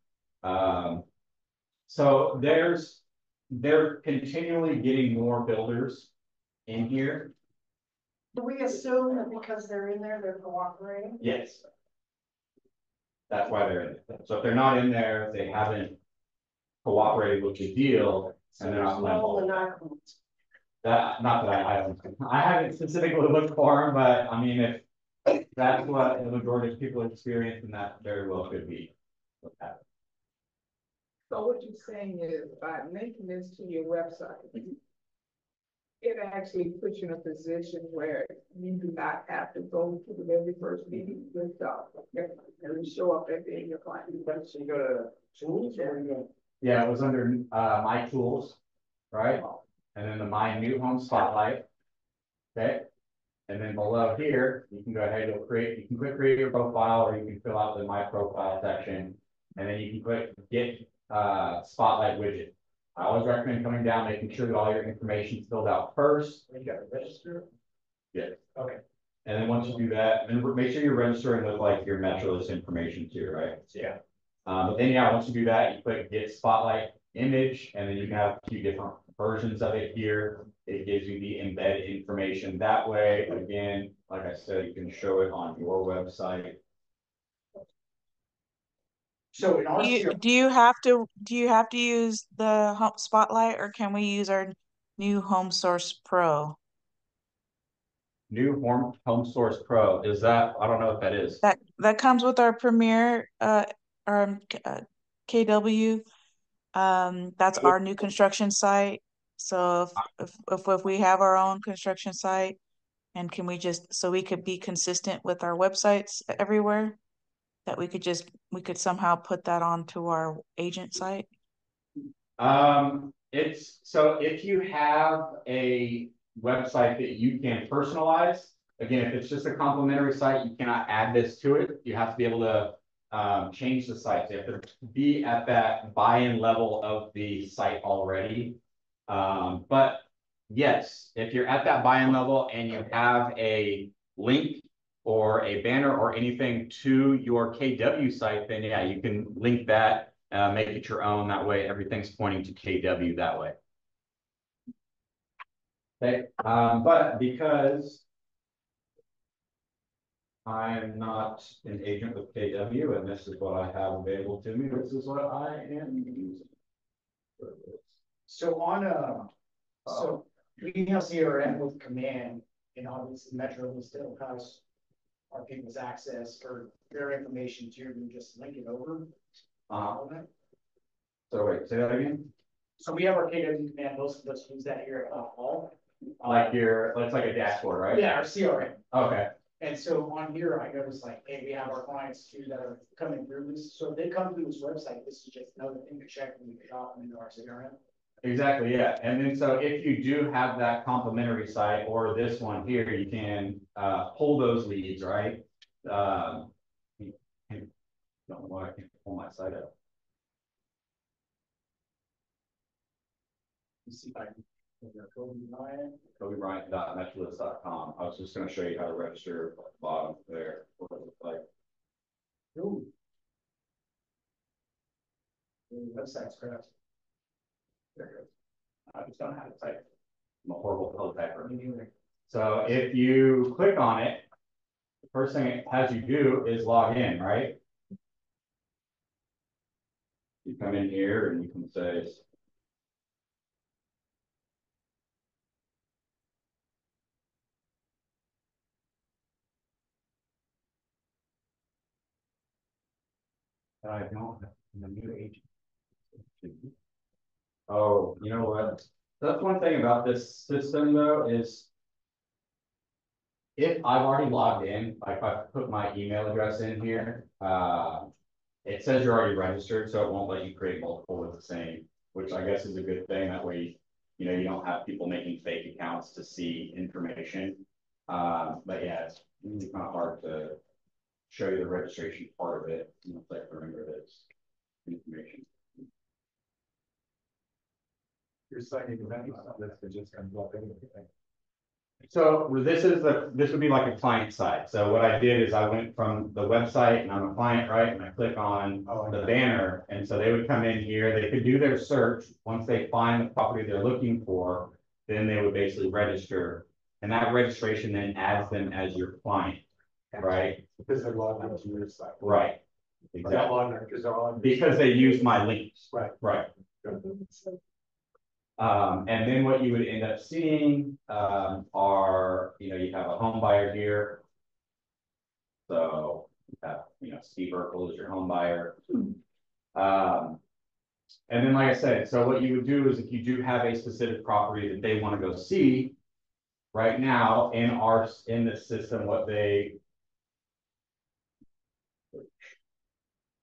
So they're continually getting more builders in here. Do we assume that because they're in there, they're cooperating? Yes. That's why they're in it. So if they're not in there, they haven't cooperated with the deal, and they're not playing ball. That, not that I haven't specifically looked for them, but I mean, if that's what the majority of people experience, then that very well could be what happened. So what you're saying is by linking this to your website, it actually puts you in a position where you do not have to go to the very first meeting yourself. And show up at being your client. So you go to tools or you go? Yeah, it was under My Tools, right? And then the My New Home Spotlight. Okay. And then below here, you can go ahead and you can click create your profile, or you can fill out the My Profile section. And then you can click get Spotlight widget. I always recommend coming down, making sure that all your information is filled out first. You got to register? Yeah. Okay. And then once you do that, then make sure you're registering with like your MetroList information too, right? Yeah. But then yeah, once you do that, you click get Spotlight image, and then you can have a few different versions of it here. It gives you the embedded information that way. Again, like I said, you can show it on your website. So in our Do you have to use the Spotlight, or can we use our new Home Source Pro? New Home Source Pro, is that, I don't know what that is. That comes with our Premier KW. That's our new construction site. So if we have our own construction site, and can we just, so we could be consistent with our websites everywhere, that we could somehow put that onto our agent site? It's, so if you have a website that you can personalize, again, if it's just a complimentary site, you cannot add this to it. You have to be able to change the site. You have to be at that buy-in level of the site already. But yes, if you're at that buy-in level and you have a link or a banner or anything to your KW site, then yeah, you can link that, make it your own. That way, everything's pointing to KW that way. Okay, but because I'm not an agent with KW, and this is what I have available to me, this is what I am using. So on so we have CRM with command, and obviously Metro will still has our people's access or their information to, and just link it over. So wait, say that again. So we have our KW command, most of us use that here at Hall. Like that's like a dashboard, right? Yeah, our CRM. Okay. And so on here, I noticed like, hey, we have our clients too that are coming through this. So if they come through this website, this is just another thing to check when we drop them into our CRM. Exactly, yeah. And then so if you do have that complimentary site or this one here, you can pull those leads, right? Don't know why I can't pull my site up. Let's see if I can. KobeBryant.metrolist.com. I was just going to show you how to register at the bottom there. What it looks like. Ooh. The website's correct. There it goes. I just don't know how to type. I'm a horrible code typer. So if you click on it, the first thing it has you do is log in, right? You come in here and you can say, I don't have the new agent. Oh, you know what? That's one thing about this system though, is if I've already logged in, like if I put my email address in here, it says you're already registered, so it won't let you create multiple with the same, which I guess is a good thing. That way, you know, you don't have people making fake accounts to see information. But yeah, it's really kind of hard to show you the registration part of it. Once I remember this information. You're signing event list that just comes up anyway. So this would be like a client side. So what I did is I went from the website and I'm a client, right? And I click on the banner. And so they would come in here, they could do their search. Once they find the property they're looking for, then they would basically register. And that registration then adds them as your client, right? Because they're logged into your site. Right. Exactly. Because they use my links. Right. Right. And then what you would end up seeing, are, you know, you have a home buyer here. So, you have, you know, Steve Urkel is your home buyer. And then, like I said, so what you would do is if you do have a specific property that they want to go see, right now in the system,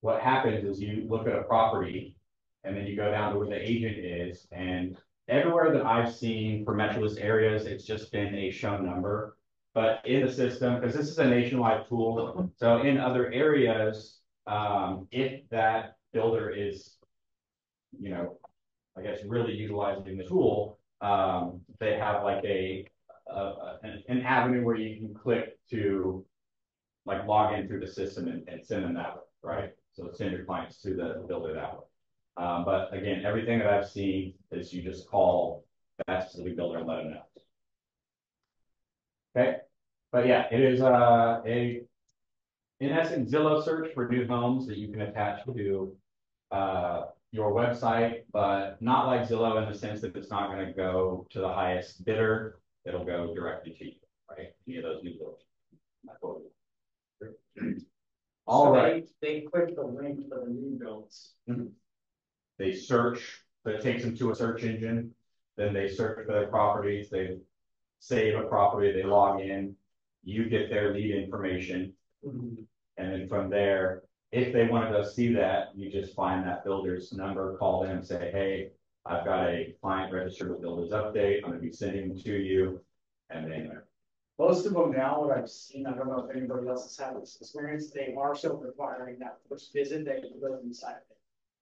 what happens is you look at a property and then you go down to where the agent is, and everywhere that I've seen for Metroless areas, it's just been a show number. But in the system, because this is a nationwide tool, so in other areas, if that builder is, you know, I guess really utilizing the tool, they have like an avenue where you can click to like log in through the system and send them that way, right? So send your clients to the builder that way. But again, everything that I've seen is you just call that specific builder and let them know. Okay, but yeah, it is in essence, Zillow search for new homes that you can attach to your website, but not like Zillow in the sense that it's not going to go to the highest bidder. It'll go directly to you, right? Any of those new builds. All right. They click the link for the new builds. They search, so it takes them to a search engine. Then they search for their properties. They save a property. They log in. You get their lead information. And then from there, if they want to go see that, you just find that builder's number, call them, say, hey, I've got a client registered with Builders Update. I'm going to be sending them to you. And then Most of them now, what I've seen, I don't know if anybody else has had this experience, they are still requiring that first visit, they can live inside of it.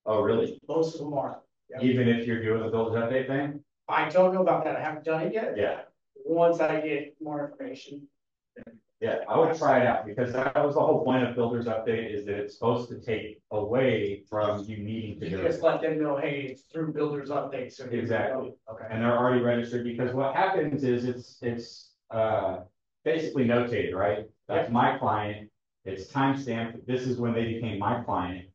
oh, really? Most of them are. Yep. Even if you're doing the Builders Update thing? I don't know about that, I haven't done it yet. Yeah. Once I get more information. Yeah, I would try it out because that was the whole point of Builders Update is that it's supposed to take away from you needing to You go. just let them know, hey, it's through Builders Update, so. Exactly. Okay. And they're already registered because what happens is it's basically notated, right? That's my client. It's timestamped. This is when they became my client.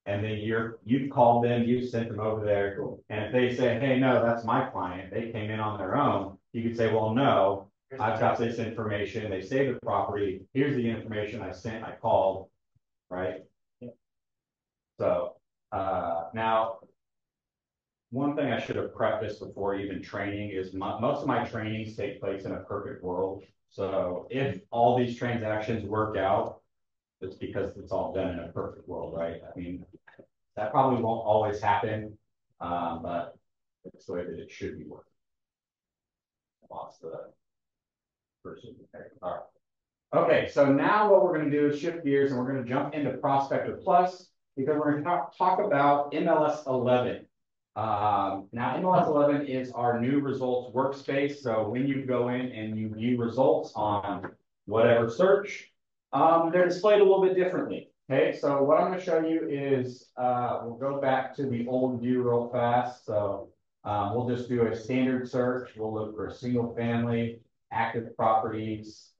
And then you've called them, you've sent them over there. And if they say, hey, no, that's my client, they came in on their own, you could say, well, no, I've got this information. They saved the property. Here's the information I sent, I called, right? Yeah. So now, one thing I should have prefaced before even training is most of my trainings take place in a perfect world. So if all these transactions work out, it's because it's all done in a perfect world, right? I mean, that probably won't always happen, but it's the way that it should be working. Lost the person. All right. Okay, so now what we're going to do is shift gears and we're going to jump into Prospector Plus because we're going to talk about MLS 11. Now, MLS 11 is our new results workspace. So when you go in and you view results on whatever search, they're displayed a little bit differently. Okay, so what I'm going to show you is we'll go back to the old view real fast. So we'll just do a standard search. We'll look for single family, active properties.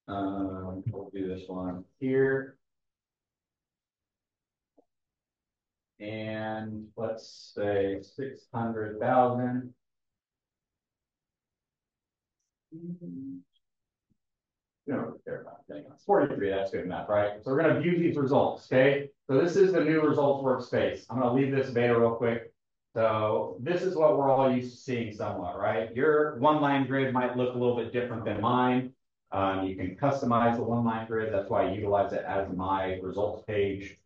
We'll do this one here. And let's say 600,000. You don't care about that. 43, that's good enough, right? So we're going to view these results, okay? So this is the new results workspace. I'm going to leave this beta real quick. So this is what we're all used to seeing somewhat, right? Your one-line grid might look a little bit different than mine. You can customize the one-line grid. That's why I utilize it as my results page.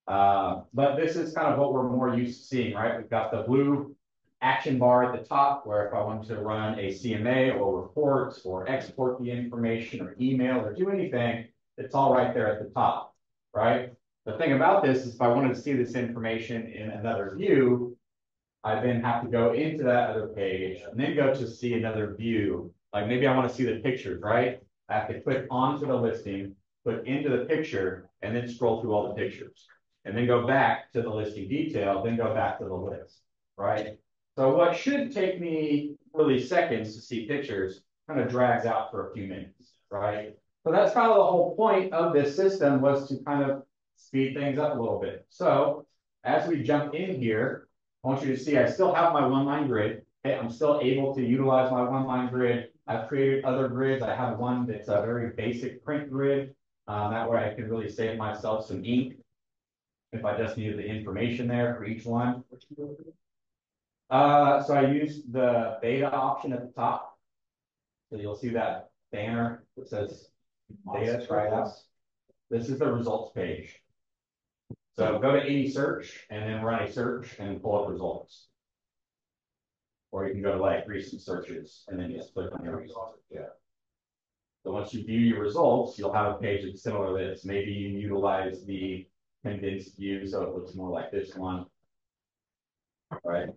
But this is kind of what we're more used to seeing, right? We've got the blue action bar at the top where if I want to run a CMA or reports or export the information or email or do anything, it's all right there at the top, right? The thing about this is if I wanted to see this information in another view, I then have to go into that other page and then go to see another view. Like maybe I want to see the pictures, right? I have to click onto the listing, click into the picture, and then scroll through all the pictures. And then go back to the listing detail, then go back to the list, right? So what should take me really seconds to see pictures kind of drags out for a few minutes, right? So that's kind of the whole point of this system was to kind of speed things up a little bit. So as we jump in here, I want you to see I still have my one line grid. Okay, I'm still able to utilize my one line grid. I've created other grids. I have one that's a very basic print grid. That way I can really save myself some ink if I just needed the information there for each one. So I used the beta option at the top. So you'll see that banner that says data, try it out. This is the results page. So go to any search and then run a search and pull up results. Or you can go to like recent searches and then just click on your results. Yeah. So once you view your results, you'll have a page that's similar to this. Maybe you utilize the condensed view so it looks more like this one. All right.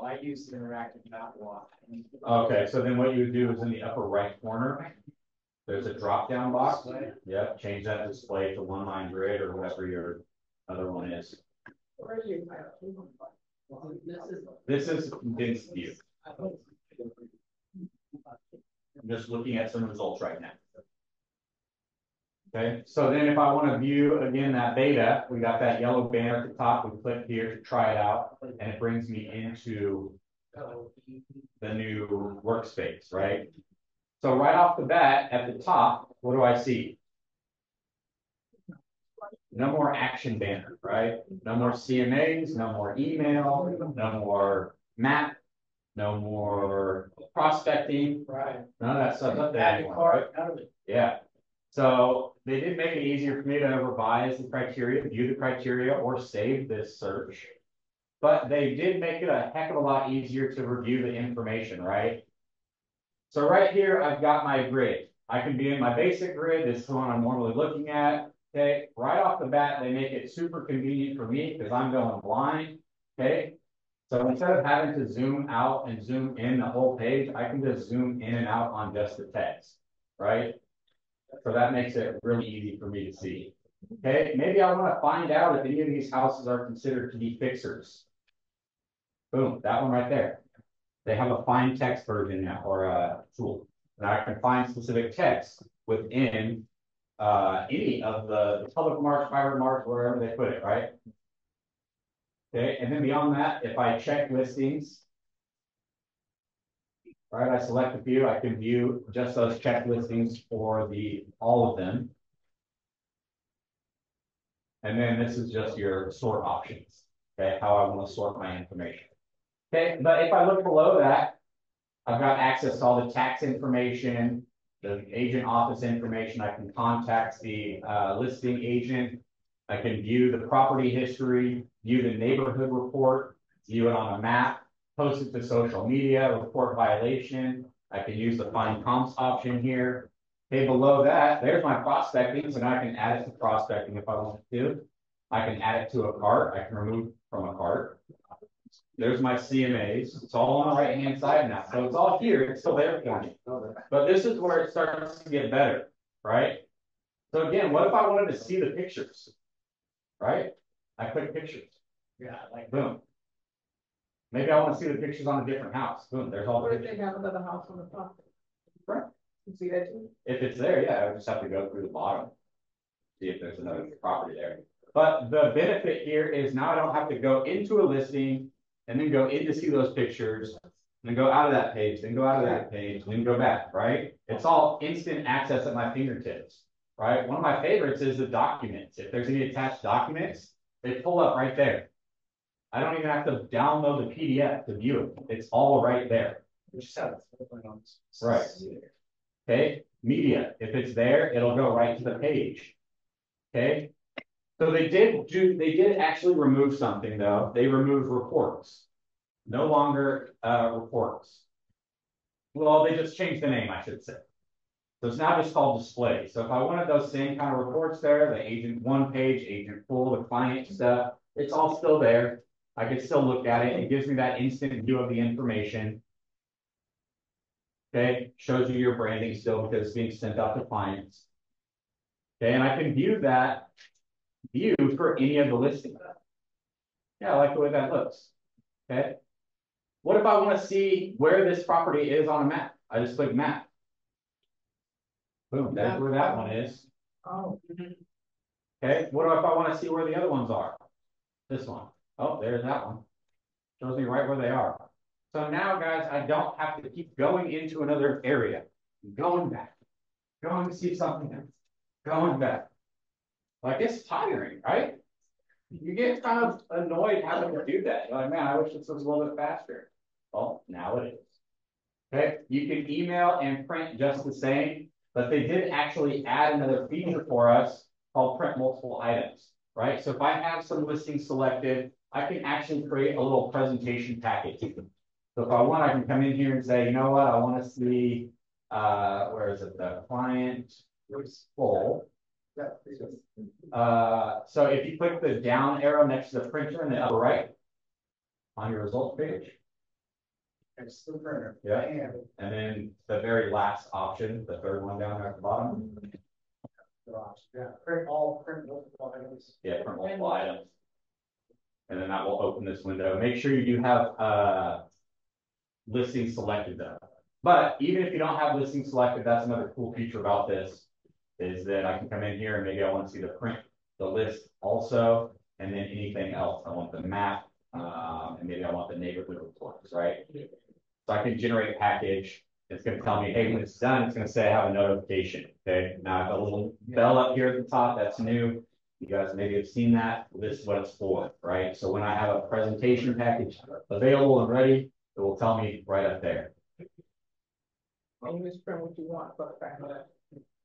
I use the interactive map block. Okay, so then what you would do is in the upper right corner, there's a drop down box. Yep, change that display to one line grid or whatever your other one is. This is condensed view. I'm just looking at some results right now. Okay, so then if I want to view again that beta, we got that yellow banner at the top. We click here to try it out, and it brings me into the new workspace, right? So right off the bat at the top, what do I see? No more action banner, right? No more CMAs, no more email, no more map, no more prospecting. Right. None of that stuff's up there anymore, right? Yeah. So they did make it easier for me to revise the criteria, view the criteria, or save this search. But they did make it a heck of a lot easier to review the information, right? So right here, I've got my grid. I can be in my basic grid. This is the one I'm normally looking at. Okay, right off the bat, they make it super convenient for me because I'm going blind. Okay, so instead of having to zoom out and zoom in the whole page, I can just zoom in and out on just the text, right? So that makes it really easy for me to see. Okay, maybe I want to find out if any of these houses are considered to be fixers. Boom, that one right there. They have a find text version now, or a tool. And I can find specific text within any of the public marks, private marks, wherever they put it, right? Okay, and then beyond that, if I check listings, right, I select a few, I can view just those check listings for all of them. And then this is just your sort options, okay, how I want to sort my information. Okay, but if I look below that, I've got access to all the tax information, the agent office information. I can contact the listing agent. I can view the property history, view the neighborhood report, view it on a map, post it to social media, report violation. I can use the find comps option here. Okay, below that, there's my prospecting, so now I can add it to prospecting if I want to. I can add it to a cart. I can remove from a cart. There's my CMAs. It's all on the right-hand side now. So it's all here. It's still there for me. But this is where it starts to get better, right? So again, what if I wanted to see the pictures, right? I click pictures. Yeah, like Boom. Maybe I want to see the pictures on a different house. Boom, there's all the What if pictures. they have another house on the property? Right. You see that too? If it's there, yeah, I would just have to go through the bottom, see if there's another property there. But the benefit here is now I don't have to go into a listing and then go in to see those pictures, and then go out of that page, then go out of that page, and then go back, right? It's all instant access at my fingertips, right? One of my favorites is the documents. If there's any attached documents, they pull up right there. I don't even have to download the PDF to view it. It's all right there. Right. Okay, media, if it's there, it'll go right to the page. Okay. So they did actually remove something though. They removed reports. No longer reports. Well, they just changed the name, I should say. So it's now just called display. So if I wanted those same kind of reports there, the agent one page, agent full, the client stuff, it's all still there. I can still look at it. It gives me that instant view of the information. Okay, shows you your branding still because it's being sent out to clients. Okay, and I can view that view for any of the listings. Yeah, I like the way that looks. Okay. What if I want to see where this property is on a map? I just click map. Boom, there's where that one is. Oh. Okay, what if I want to see where the other ones are? This one. Oh, there's that one. Shows me right where they are. So now, guys, I don't have to keep going into another area, going back, going to see something else, going back. Like, it's tiring, right? You get kind of annoyed having to do that. You're like, man, I wish this was a little bit faster. Well, now it is. Okay, you can email and print just the same, but they did actually add another feature for us called print multiple items, right? So if I have some listings selected, I can actually create a little presentation package. So if I want, I can come in here and say, you know what, I want to see, where is it, the client is full. So if you click the down arrow next to the printer in the upper right on your results page. It's the printer. Yeah, and then the very last option, the third one down there at the bottom. Yeah, print multiple items. Yeah, print multiple items. And then that will open this window. Make sure you do have listings selected though. But even if you don't have listings selected, that's another cool feature about this, is that I can come in here and maybe I want to see the print, the list also, and then anything else. I want the map, and maybe I want the neighborhood reports, right? So I can generate a package. It's going to tell me, hey, when it's done, it's going to say I have a notification. Okay. Now I have a little bell up here at the top. That's new. You guys maybe have seen that. This is what it's for, right? So when I have a presentation package available and ready, it will tell me right up there. And you just print what you want for the fact that.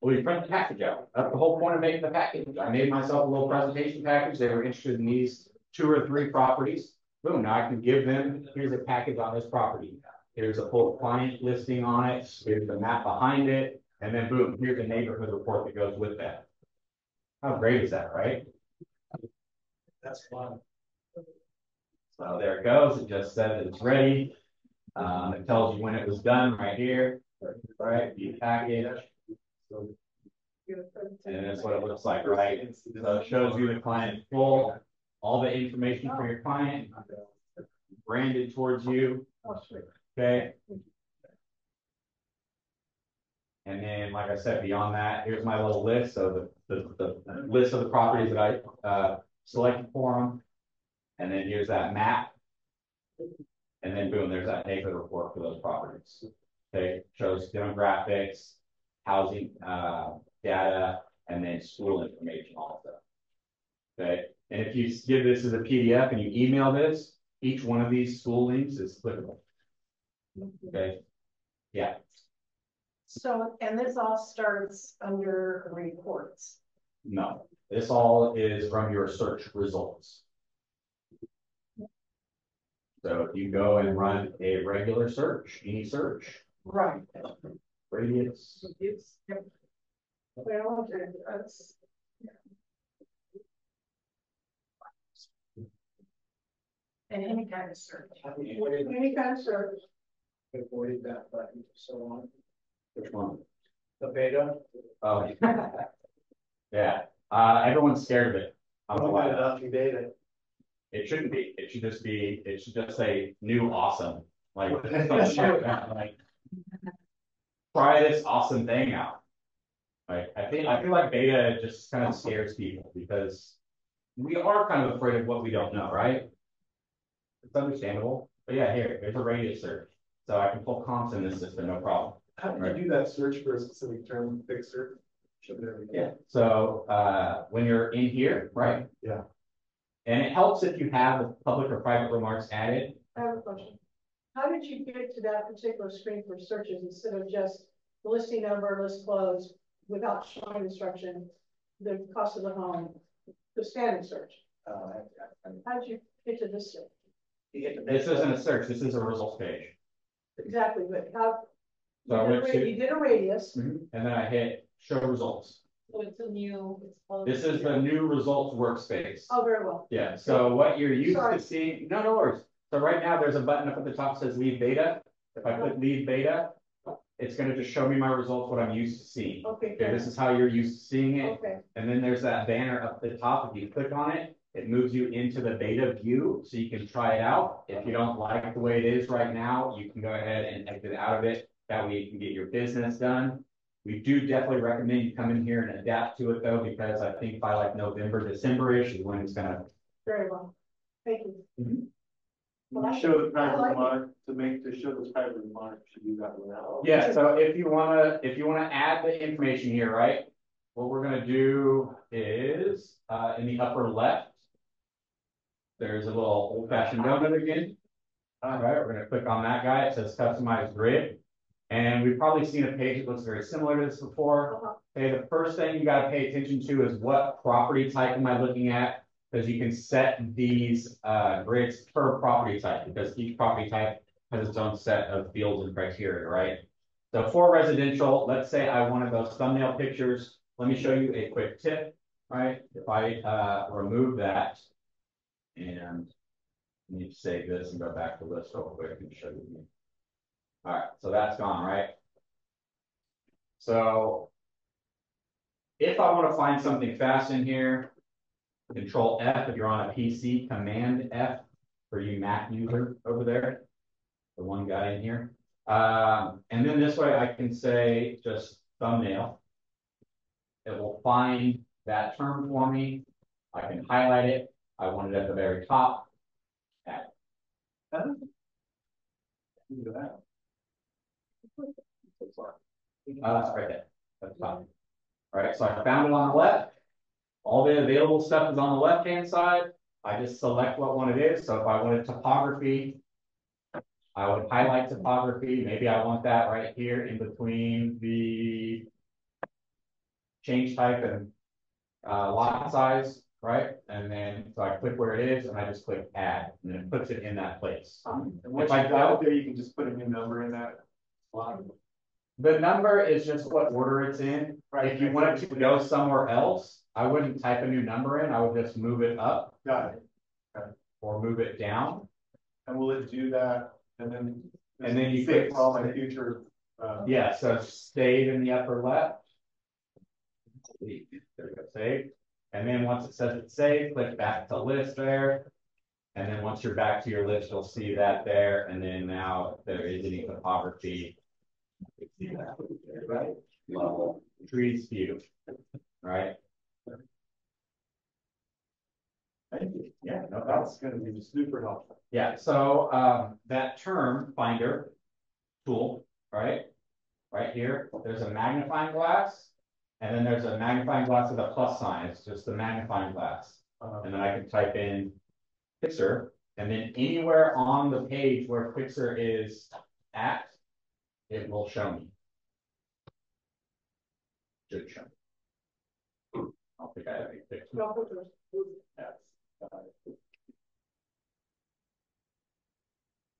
We print the package out. That's the whole point of making the package. I made myself a little presentation package. They were interested in these 2 or 3 properties. Boom, now I can give them, here's a package on this property. Here's a full client listing on it. Here's the map behind it. And then boom, here's the neighborhood report that goes with that. How great is that, right? That's fun. So there it goes. It just says it's ready. It tells you when it was done right here. Right, the package. And that's what it looks like, right? So it shows you the client full, all the information for your client, branded towards you. Okay. And then, like I said, beyond that, here's my little list. So the list of the properties that I selected for them. And then here's that map. And then boom, there's that neighborhood report for those properties. Okay, shows demographics, housing data, and then school information also. Okay, and if you give this as a PDF and you email this, each one of these school links is clickable. Okay, yeah. So, and this all starts under reports. No, this all is from your search results. So if you go and run a regular search, any search, Right. radius. Well, that's. And any kind of search. Any kind of search. Avoided that button for so long. Which one? The beta. Oh, yeah. Everyone's scared of it. I don't know why. Beta. It shouldn't be. It should just be. It should just say new awesome. Like, like try this awesome thing out. Like I feel like beta just kind of scares people because we are kind of afraid of what we don't know, right? It's understandable. But yeah, here's a radius search. So I can pull comps in this system, no problem. How do you do that search for a specific term fixer? Yeah. So when you're in here, right? Yeah. And it helps if you have the public or private remarks added. I have a question. How did you get to that particular screen for searches instead of just the listing number, list close, without showing instruction, the cost of the home, the standard search? How did you get to this? This isn't a search. This is a results page. Exactly, but how? So I went to, You did a radius. and then I hit show results. So it's a new, it's called. This is the new results workspace. Oh, very well. Yeah, so what you're used Sorry. to seeing, no worries. So right now there's a button up at the top that says leave beta. If I click leave beta, it's gonna just show me my results, what I'm used to seeing. Okay. Okay, this is how you're used to seeing it. Okay. And then there's that banner up at the top. If you click on it, it moves you into the beta view so you can try it out. If you don't like the way it is right now, you can go ahead and exit out of it. That way you can get your business done. We do definitely recommend you come in here and adapt to it though, because I think by like November, December-ish is when it's gonna. Very well. Thank you. Show the private mark to show the private mark, should do that now. Yeah, so if you wanna add the information here, right? What we're gonna do is, in the upper left, there's a little old-fashioned donut again. All right, we're gonna click on that guy. It says customize grid. And we've probably seen a page that looks very similar to this before. Okay, the first thing you gotta pay attention to is what property type am I looking at? Because you can set these grids per property type, because each property type has its own set of fields and criteria, right? So for residential, let's say I wanted those thumbnail pictures. Let me show you a quick tip, right? If I remove that and I need to save this and go back to the list real quick and show you. All right, so that's gone, right? So if I want to find something fast in here, Control F if you're on a PC, Command F for you Mac user over there, the one guy in here. And then this way I can say just thumbnail. It will find that term for me. I can highlight it. I want it at the very top. Add it. Do that. Right there. That's fine. All right, so I found it on the left. All the available stuff is on the left-hand side. I just select what one it is. So if I wanted topography, I would highlight topography. Maybe I want that right here in between the change type and lot size, right? And then so I click where it is and I just click add, and then it puts it in that place. And once you go there, you can just put a new number in that slot. The number is just what order it's in. Right. If you want it to go somewhere else, I wouldn't type a new number in. I would just move it up. Got it. Okay. Or move it down. And will it do that? And then you save click for all my future. Yeah, so save in the upper left. There we go, save. And then once it says it's saved, click back to list there. And then once you're back to your list, you'll see that there. And then now if there is any topography, you can see that, right? Level, trees, view, right? Thank you. Yeah, no, That's going to be super helpful. yeah, so that term finder tool, right here, there's a magnifying glass, and then there's a magnifying glass with a plus sign. It's just the magnifying glass. And then I can type in Fixer, and then anywhere on the page where Fixer is at, it will show me. Should show me. I don't think I have any Fixer. That's,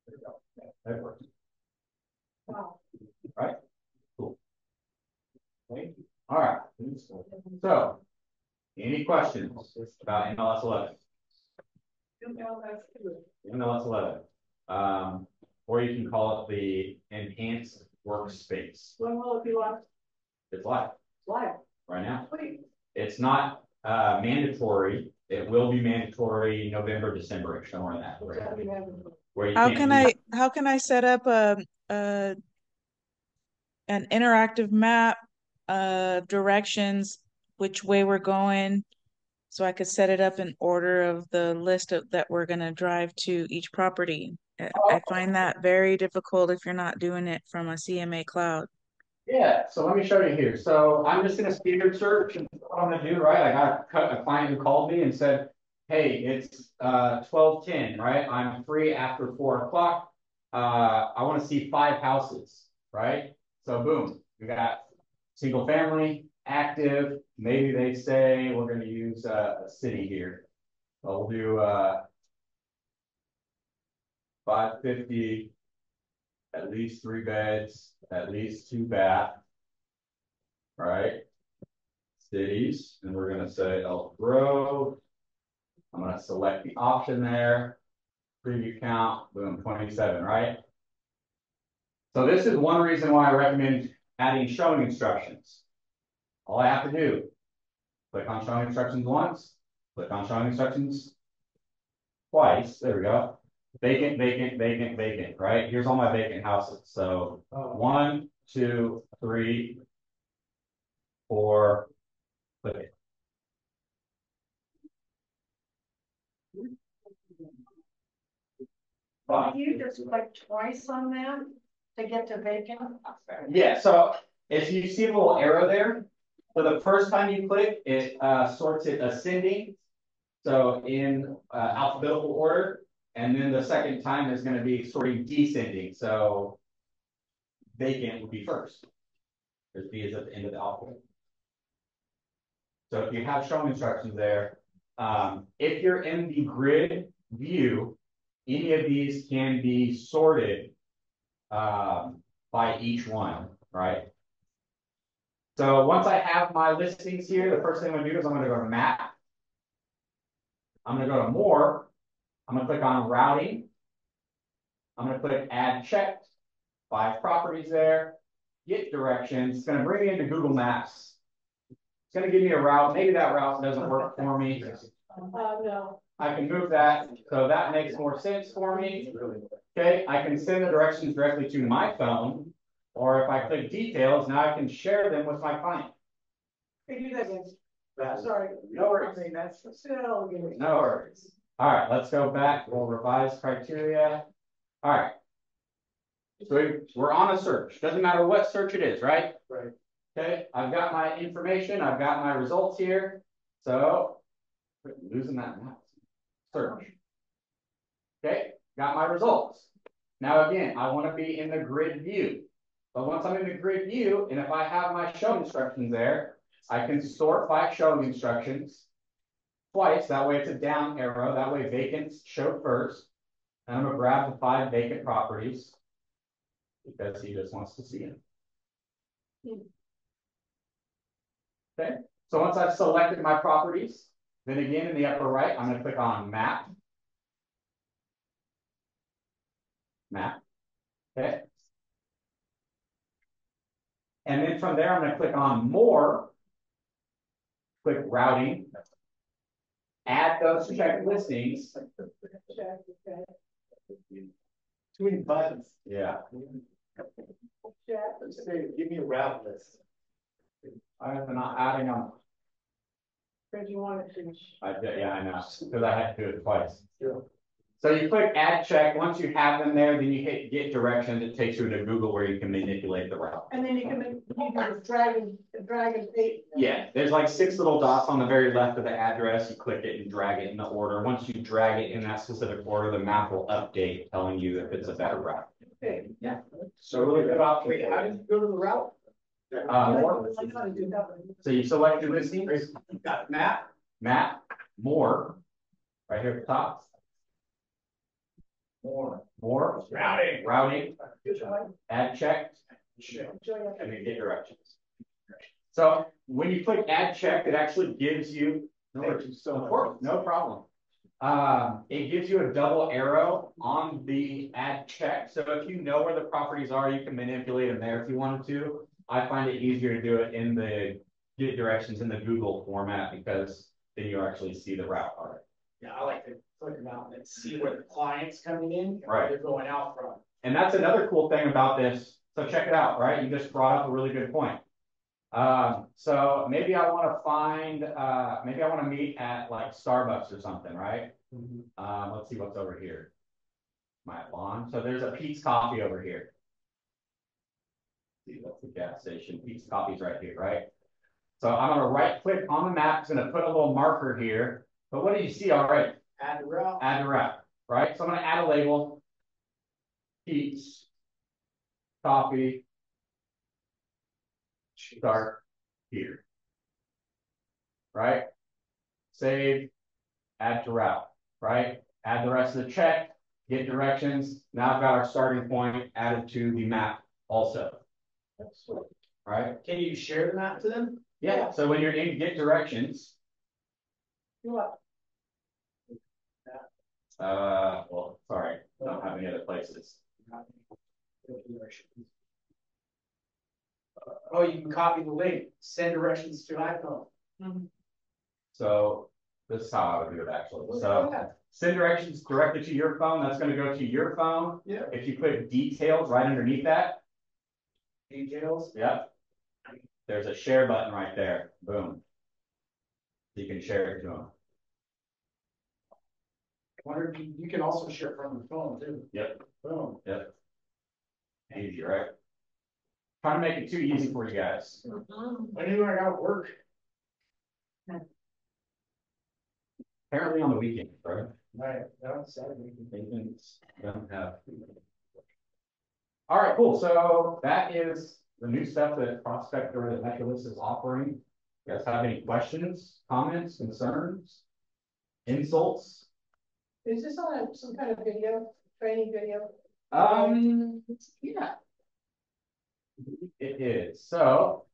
there we go. Yeah, that works. Wow. Right? Cool. Thank you. All right. So, any questions about MLS 11? MLS 11. Or you can call it the enhanced workspace. When will it be live? It's live Live. right now. Wait. It's not mandatory. It will be mandatory November, December, somewhere in that. Where you How can I set up an interactive map, directions, which way we're going, so I could set it up in order of the list that we're gonna drive to each property. I find that very difficult if you're not doing it from a CMA cloud. Yeah, so let me show you here. So I'm just gonna speed search, and what I'm gonna do, right? I got a client who called me and said, hey, it's 12:10, right? I'm free after 4 o'clock. I want to see 5 houses, right? So boom, we got single family, active. Maybe they say we're going to use a city here. So we'll do 550, at least 3 beds, at least 2 bath, right? Cities, and we're going to say Elk Grove. I'm going to select the option there. Preview count, boom, 27, right? So this is one reason why I recommend adding showing instructions. All I have to do, click on showing instructions once, click on showing instructions twice. There we go. Vacant, vacant, vacant, vacant, right? Here's all my vacant houses. So 1, 2, 3, or click it. Can you just click twice on that to get to vacant? Yeah, so if you see the little arrow there, so the first time you click, it sorts it ascending. So in alphabetical order, and then the second time is going to be sorting descending. So vacant would be first. There's B is at the end of the alphabet. So if you have showing instructions there, if you're in the grid view, any of these can be sorted by each one, right? So once I have my listings here, the first thing I'm going to do is I'm going to go to map. I'm going to go to more. I'm going to click on routing. I'm going to click add checked. 5 properties there. Get directions. It's going to bring me into Google Maps. It's going to give me a route. Maybe that route doesn't work for me. No. I can move that. So that makes more sense for me. Okay, I can send the directions directly to my phone. Or if I click details, now I can share them with my client. Can you do that again? Sorry. No worries. I mean, that's still. No worries. All right, let's go back. We'll revise criteria. All right. So we're on a search. Doesn't matter what search it is, right? Right. Okay, I've got my information. I've got my results here. So losing that map. Search. Okay, got my results. Now again, I want to be in the grid view. But once I'm in the grid view, and if I have my show instructions there, I can sort by showing instructions twice. That way it's a down arrow. That way vacants show first. And I'm going to grab the 5 vacant properties because he just wants to see them. Okay, so once I've selected my properties, then again in the upper right, I'm going to click on map. Map. Okay. And then from there, I'm going to click on more. Click routing. Add those checked listings. Too many buttons. Yeah. Say, give me a route list. I'm not adding them. Because you want it to. Yeah, I know, because I had to do it twice. So you click add check. Once you have them there, then you hit get directions. It takes you to Google where you can manipulate the route. And then you can drag and date. Yeah, there's like 6 little dots on the very left of the address. You click it and drag it in the order. Once you drag it in that specific order, the map will update telling you if it's a better route. Okay. Yeah. So really good option. Wait, how did you go to the route? More. So you select your listings. You got map. Map, more, right here at the top. More. Routing, add checked, and then get directions. So when you click add check, it actually gives you, no problem. It gives you a double arrow on the add check. So if you know where the properties are, you can manipulate them there if you wanted to. I find it easier to do it in the get directions in the Google format because then you actually see the route already. Yeah, I like to click them out and see where the client's coming in, and Right. where they're going out from. And that's another cool thing about this. So check it out, right? You just brought up a really good point. So maybe I want to find, maybe I want to meet at like Starbucks or something, right? Let's see what's over here. My lawn. So there's a Pete's Coffee over here. See, that's the gas station. Pete's Coffee's right here, right? So I'm going to right click on the map. It's going to put a little marker here. But what do you see already? Add the route. Add the route, right? So I'm going to add a label. Pete's Coffee. Start here. Right? Save. Add to route. Right? Add the rest of the check. Get directions. Now I've got our starting point added to the map also. Right? Can you share the map to them? Yeah. So when you're in get directions. What? Well, sorry, I don't have any other places. Oh, you can copy the link, send directions to iPhone. So this is how I would do it actually. So send directions directly to your phone. That's going to go to your phone. Yeah. If you click details right underneath that. Details. Yep. there's a share button right there. Boom. You can share it to them. Wonder if you can also share from the phone too. Yep. Boom. Yep. Easy, right? Trying to make it too easy for you guys. I knew I got work. Apparently on the weekend, right? Right, that's Saturday. Maintenance don't have. All right, cool. So that is the new stuff that Prospector that MetroList is offering. You guys have any questions, comments, concerns, insults? Is this on some kind of video, training video? Yeah. It is. So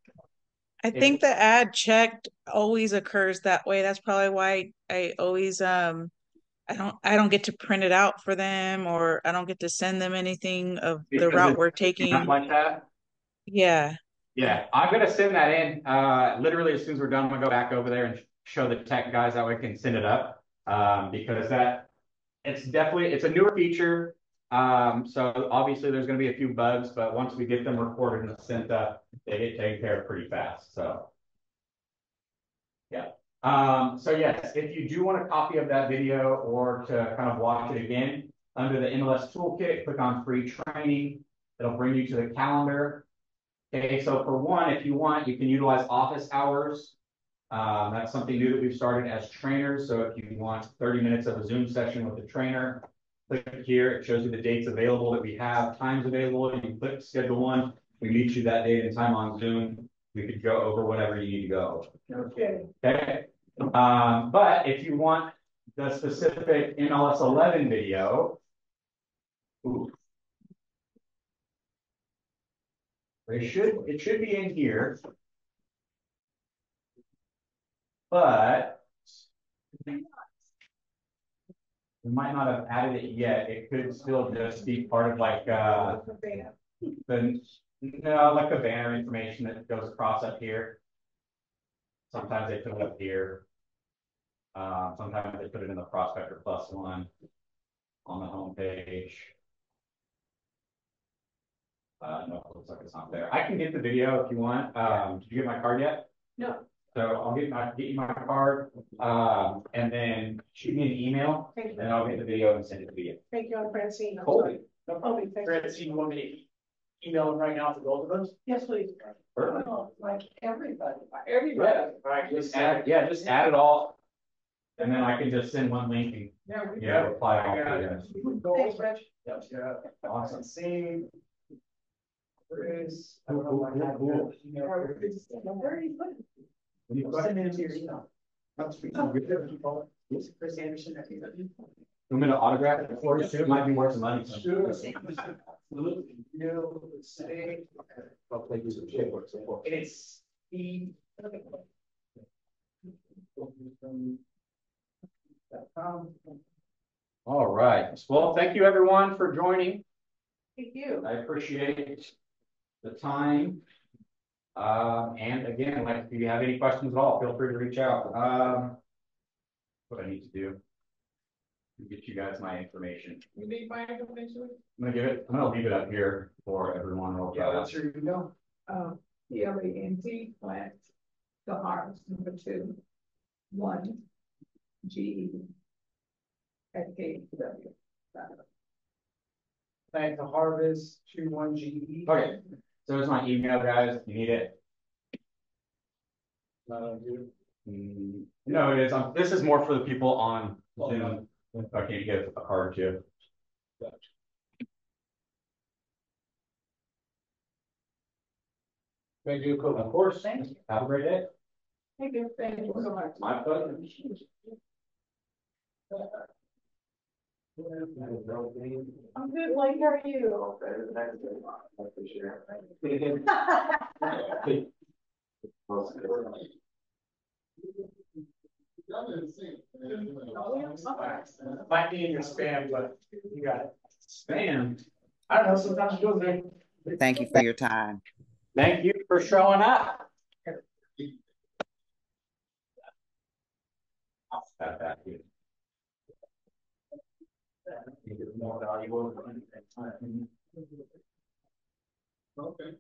I think the ad checked always occurs that way. That's probably why I always I don't get to print it out for them, or I don't get to send them anything of the because route it's we're not taking. like that. Yeah. Yeah, I'm gonna send that in. Literally as soon as we're done, I'm gonna go back over there and show the tech guys that we can send it up. Because it's a newer feature. So obviously there's gonna be a few bugs, but once we get them recorded and sent up, they get taken care of pretty fast. So yeah. So yes, if you do want a copy of that video or to kind of watch it again, under the MLS toolkit, click on free training. It'll bring you to the calendar. Okay, so for one, if you want, you can utilize office hours. That's something new that we've started as trainers. So if you want 30 minutes of a Zoom session with the trainer, click here. It shows you the dates available that we have, times available. You click schedule one. We meet you that date and time on Zoom. We could go over whatever you need to go. Okay. Okay. But if you want the specific MLS 11 video, ooh, it should be in here, but we might not have added it yet. It could still just be part of like like the banner information that goes across up here. Sometimes they put it up here. Sometimes they put it in the Prospector Plus one on the home page. No, it looks like it's not there. I can get the video if you want. Did you get my card yet? No. So I'll get you my card, and then shoot me an email, Thank you. and I'll get the video and send it to you. Thank you, I'm Francine. I'm Cool. sorry. No problem. Thank you. Francine, you want me to email them right now to both of us? Yes, please. Perfect. Oh, like everybody. Everybody. All right, Just add it all, and then I can just send one link and reply all to you. Thanks, Rich. Yeah. Awesome. See. Chris, I don't know what I Cool. Send it to your email. Chris Anderson at you. I'm gonna autograph it for you too. It might be worth some money. Sure. Absolutely. No, say. I'll play you some shit. It's the. All right. Well, thank you everyone for joining. Thank you. I appreciate the time. And again, like if you have any questions at all, feel free to reach out. What I need to do. Get you guys my information. You need my information? I'm gonna leave it up here for everyone. Yeah, that's your email. PLANT plant, the harvest number 2, 1, GE at KW. Thank the harvest 21 GE. Okay, so there's my email, guys. If you need it. No, it is. This is more for the people on Zoom. I can't get a card too. Thank you, Cool. Of course. Thank you. Have a great day. Thank you. Thank you so much. My pleasure. I'm good, like, how are you? Might be in your spam, but you got it. Spam. I don't know, sometimes it goes there. Thank you for your time. Thank you for showing up. I'll step back here. Make it more valuable than anything. Okay.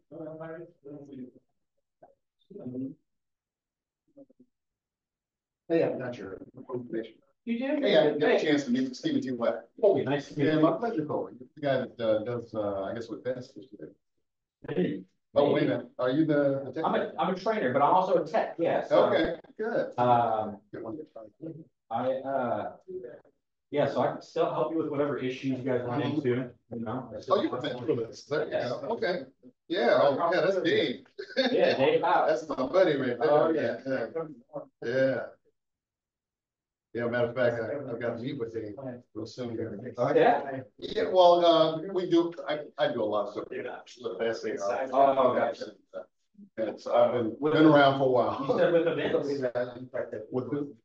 Hey, I'm not your information. You do? Hey, I got a chance to meet Stephen T. Webb. Colby, nice to meet Yeah, you. my pleasure, Colby. The guy that does, I guess what Dennis is today. Hey. Oh, wait a minute. Are you the? I'm a trainer, but I'm also a tech, yeah. So, Okay, good. Good one. Yeah, so I can still help you with whatever issues you guys run into, you know. Oh, you've been through this. There you go. Okay. Yeah, oh, yeah, that's Dave. Yeah, Dave. That's my buddy right there. Oh, yeah. Yeah. Yeah, matter of fact, I've got to meet with him real soon. Oh, yeah? Yeah, well, we do, I do a lot of stuff. Oh, gotcha. And so I've been around for a while. You said with events?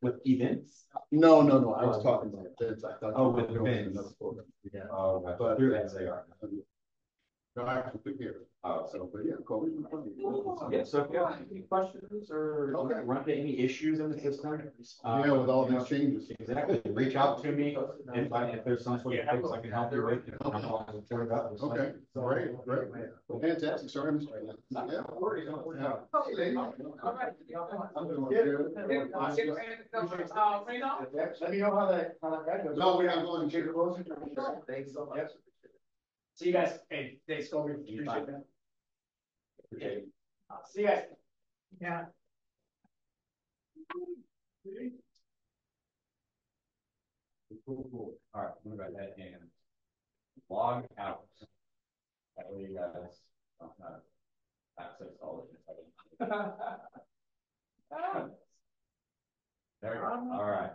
With events? No, I was talking about events. I thought. Oh, with events. Yeah. Oh, gotcha. But Through NCR. no, I actually here. So, but yeah, Colby. Yeah, so if you have any questions or Okay. run into any issues in the system. Yeah, with all these changes. Exactly, reach out to me if there's some sort of fix I can help you with. I'm always turn it up. Okay, great. Fantastic, sorry, Mr. Yeah. I'm doing good. Let me know how that goes. No, we're not going to. Thanks so much. See you guys. Hey, thanks, Colby. Appreciate that. Okay. See you guys. Yeah. Cool. All right, I'm gonna write that in. Log out. That way you guys don't have access to all of it. There you go. All right.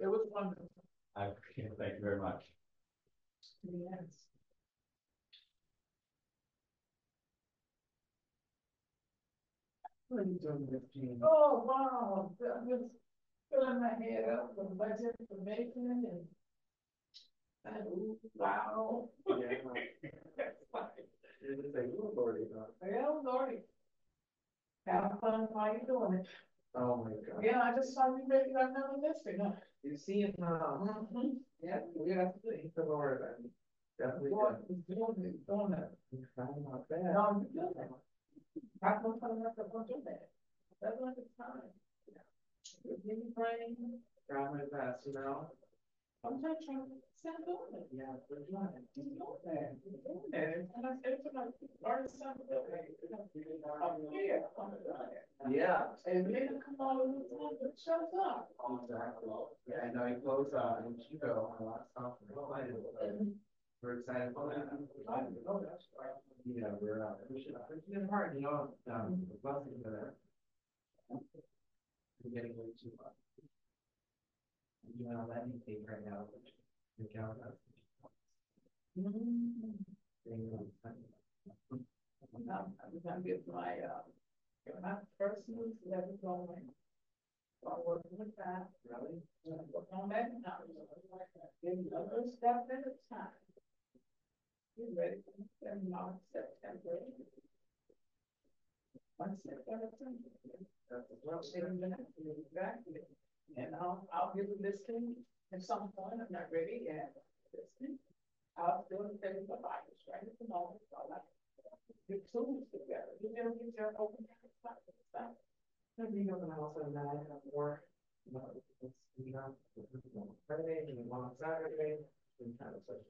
It was wonderful. I appreciate it. Thank you very much. Yes. What are you doing with Gene? Oh, wow, I'm just filling my head up with budget information and wow. Well, Lordy. Have fun while you're doing it. Oh, my God. Yeah, I just saw you maybe got another listing, huh? You see it now. Yeah, we have to think of our, definitely. What is doing it, doing it. Not bad. No, you do that. Have no fun enough to do that. That's like it's time. Give me brain. Try my best, you know? I'm not trying to sound doing it. Yeah, we're trying. You're doing that. You're doing that. And I said to my, learn something. I'm here. I'm doing it. Yeah. And then come on with the shut up. Exactly. Yeah, I know he closed in Chico on the last conference. We're excited for that. Yeah, we're it's been hard, you know, the blessings are we're getting way too much. You know, let me take right now, the count of. I'm gonna get my first newsletter going. So I'm working with that. Really? Work on that now. Another step at a time. You ready for the seminar in September? 1 step at a time. Exactly. And I'll give a listing at some point. I'm not ready yet. Listing. I'll do it for the buyers right at the moment. So I like your tools together. You never get your open stuff. Maybe you can also not have more, you know, Friday and one Saturday, and kind of such.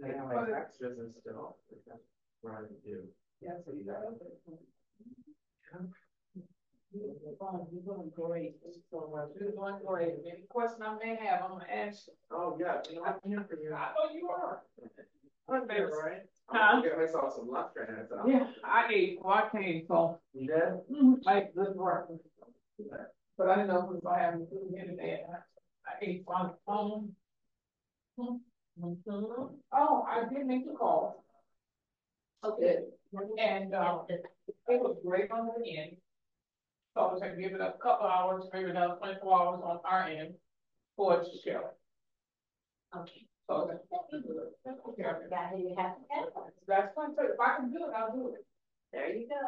Now, my tax business still, trying to do. Yeah, so you got it. You're doing great. So much. You're doing great. Any question I may have, I'm gonna ask. Oh, yeah, you know, I'm here for you. I know you are. I'm there, right? Huh? Yeah, I saw some lunch right now. Yeah, I ate, well, I came, so. You did? I ate good work. But I didn't know if I have food here today. I ate on the phone. Oh, I did make a call. Okay. And, it was great on the end. So I was gonna give it a couple hours, maybe another 24 hours on our end for it to show. Okay. So that's okay. Got who you have to have. That's fine, so if I can do it, I'll do it. There you go.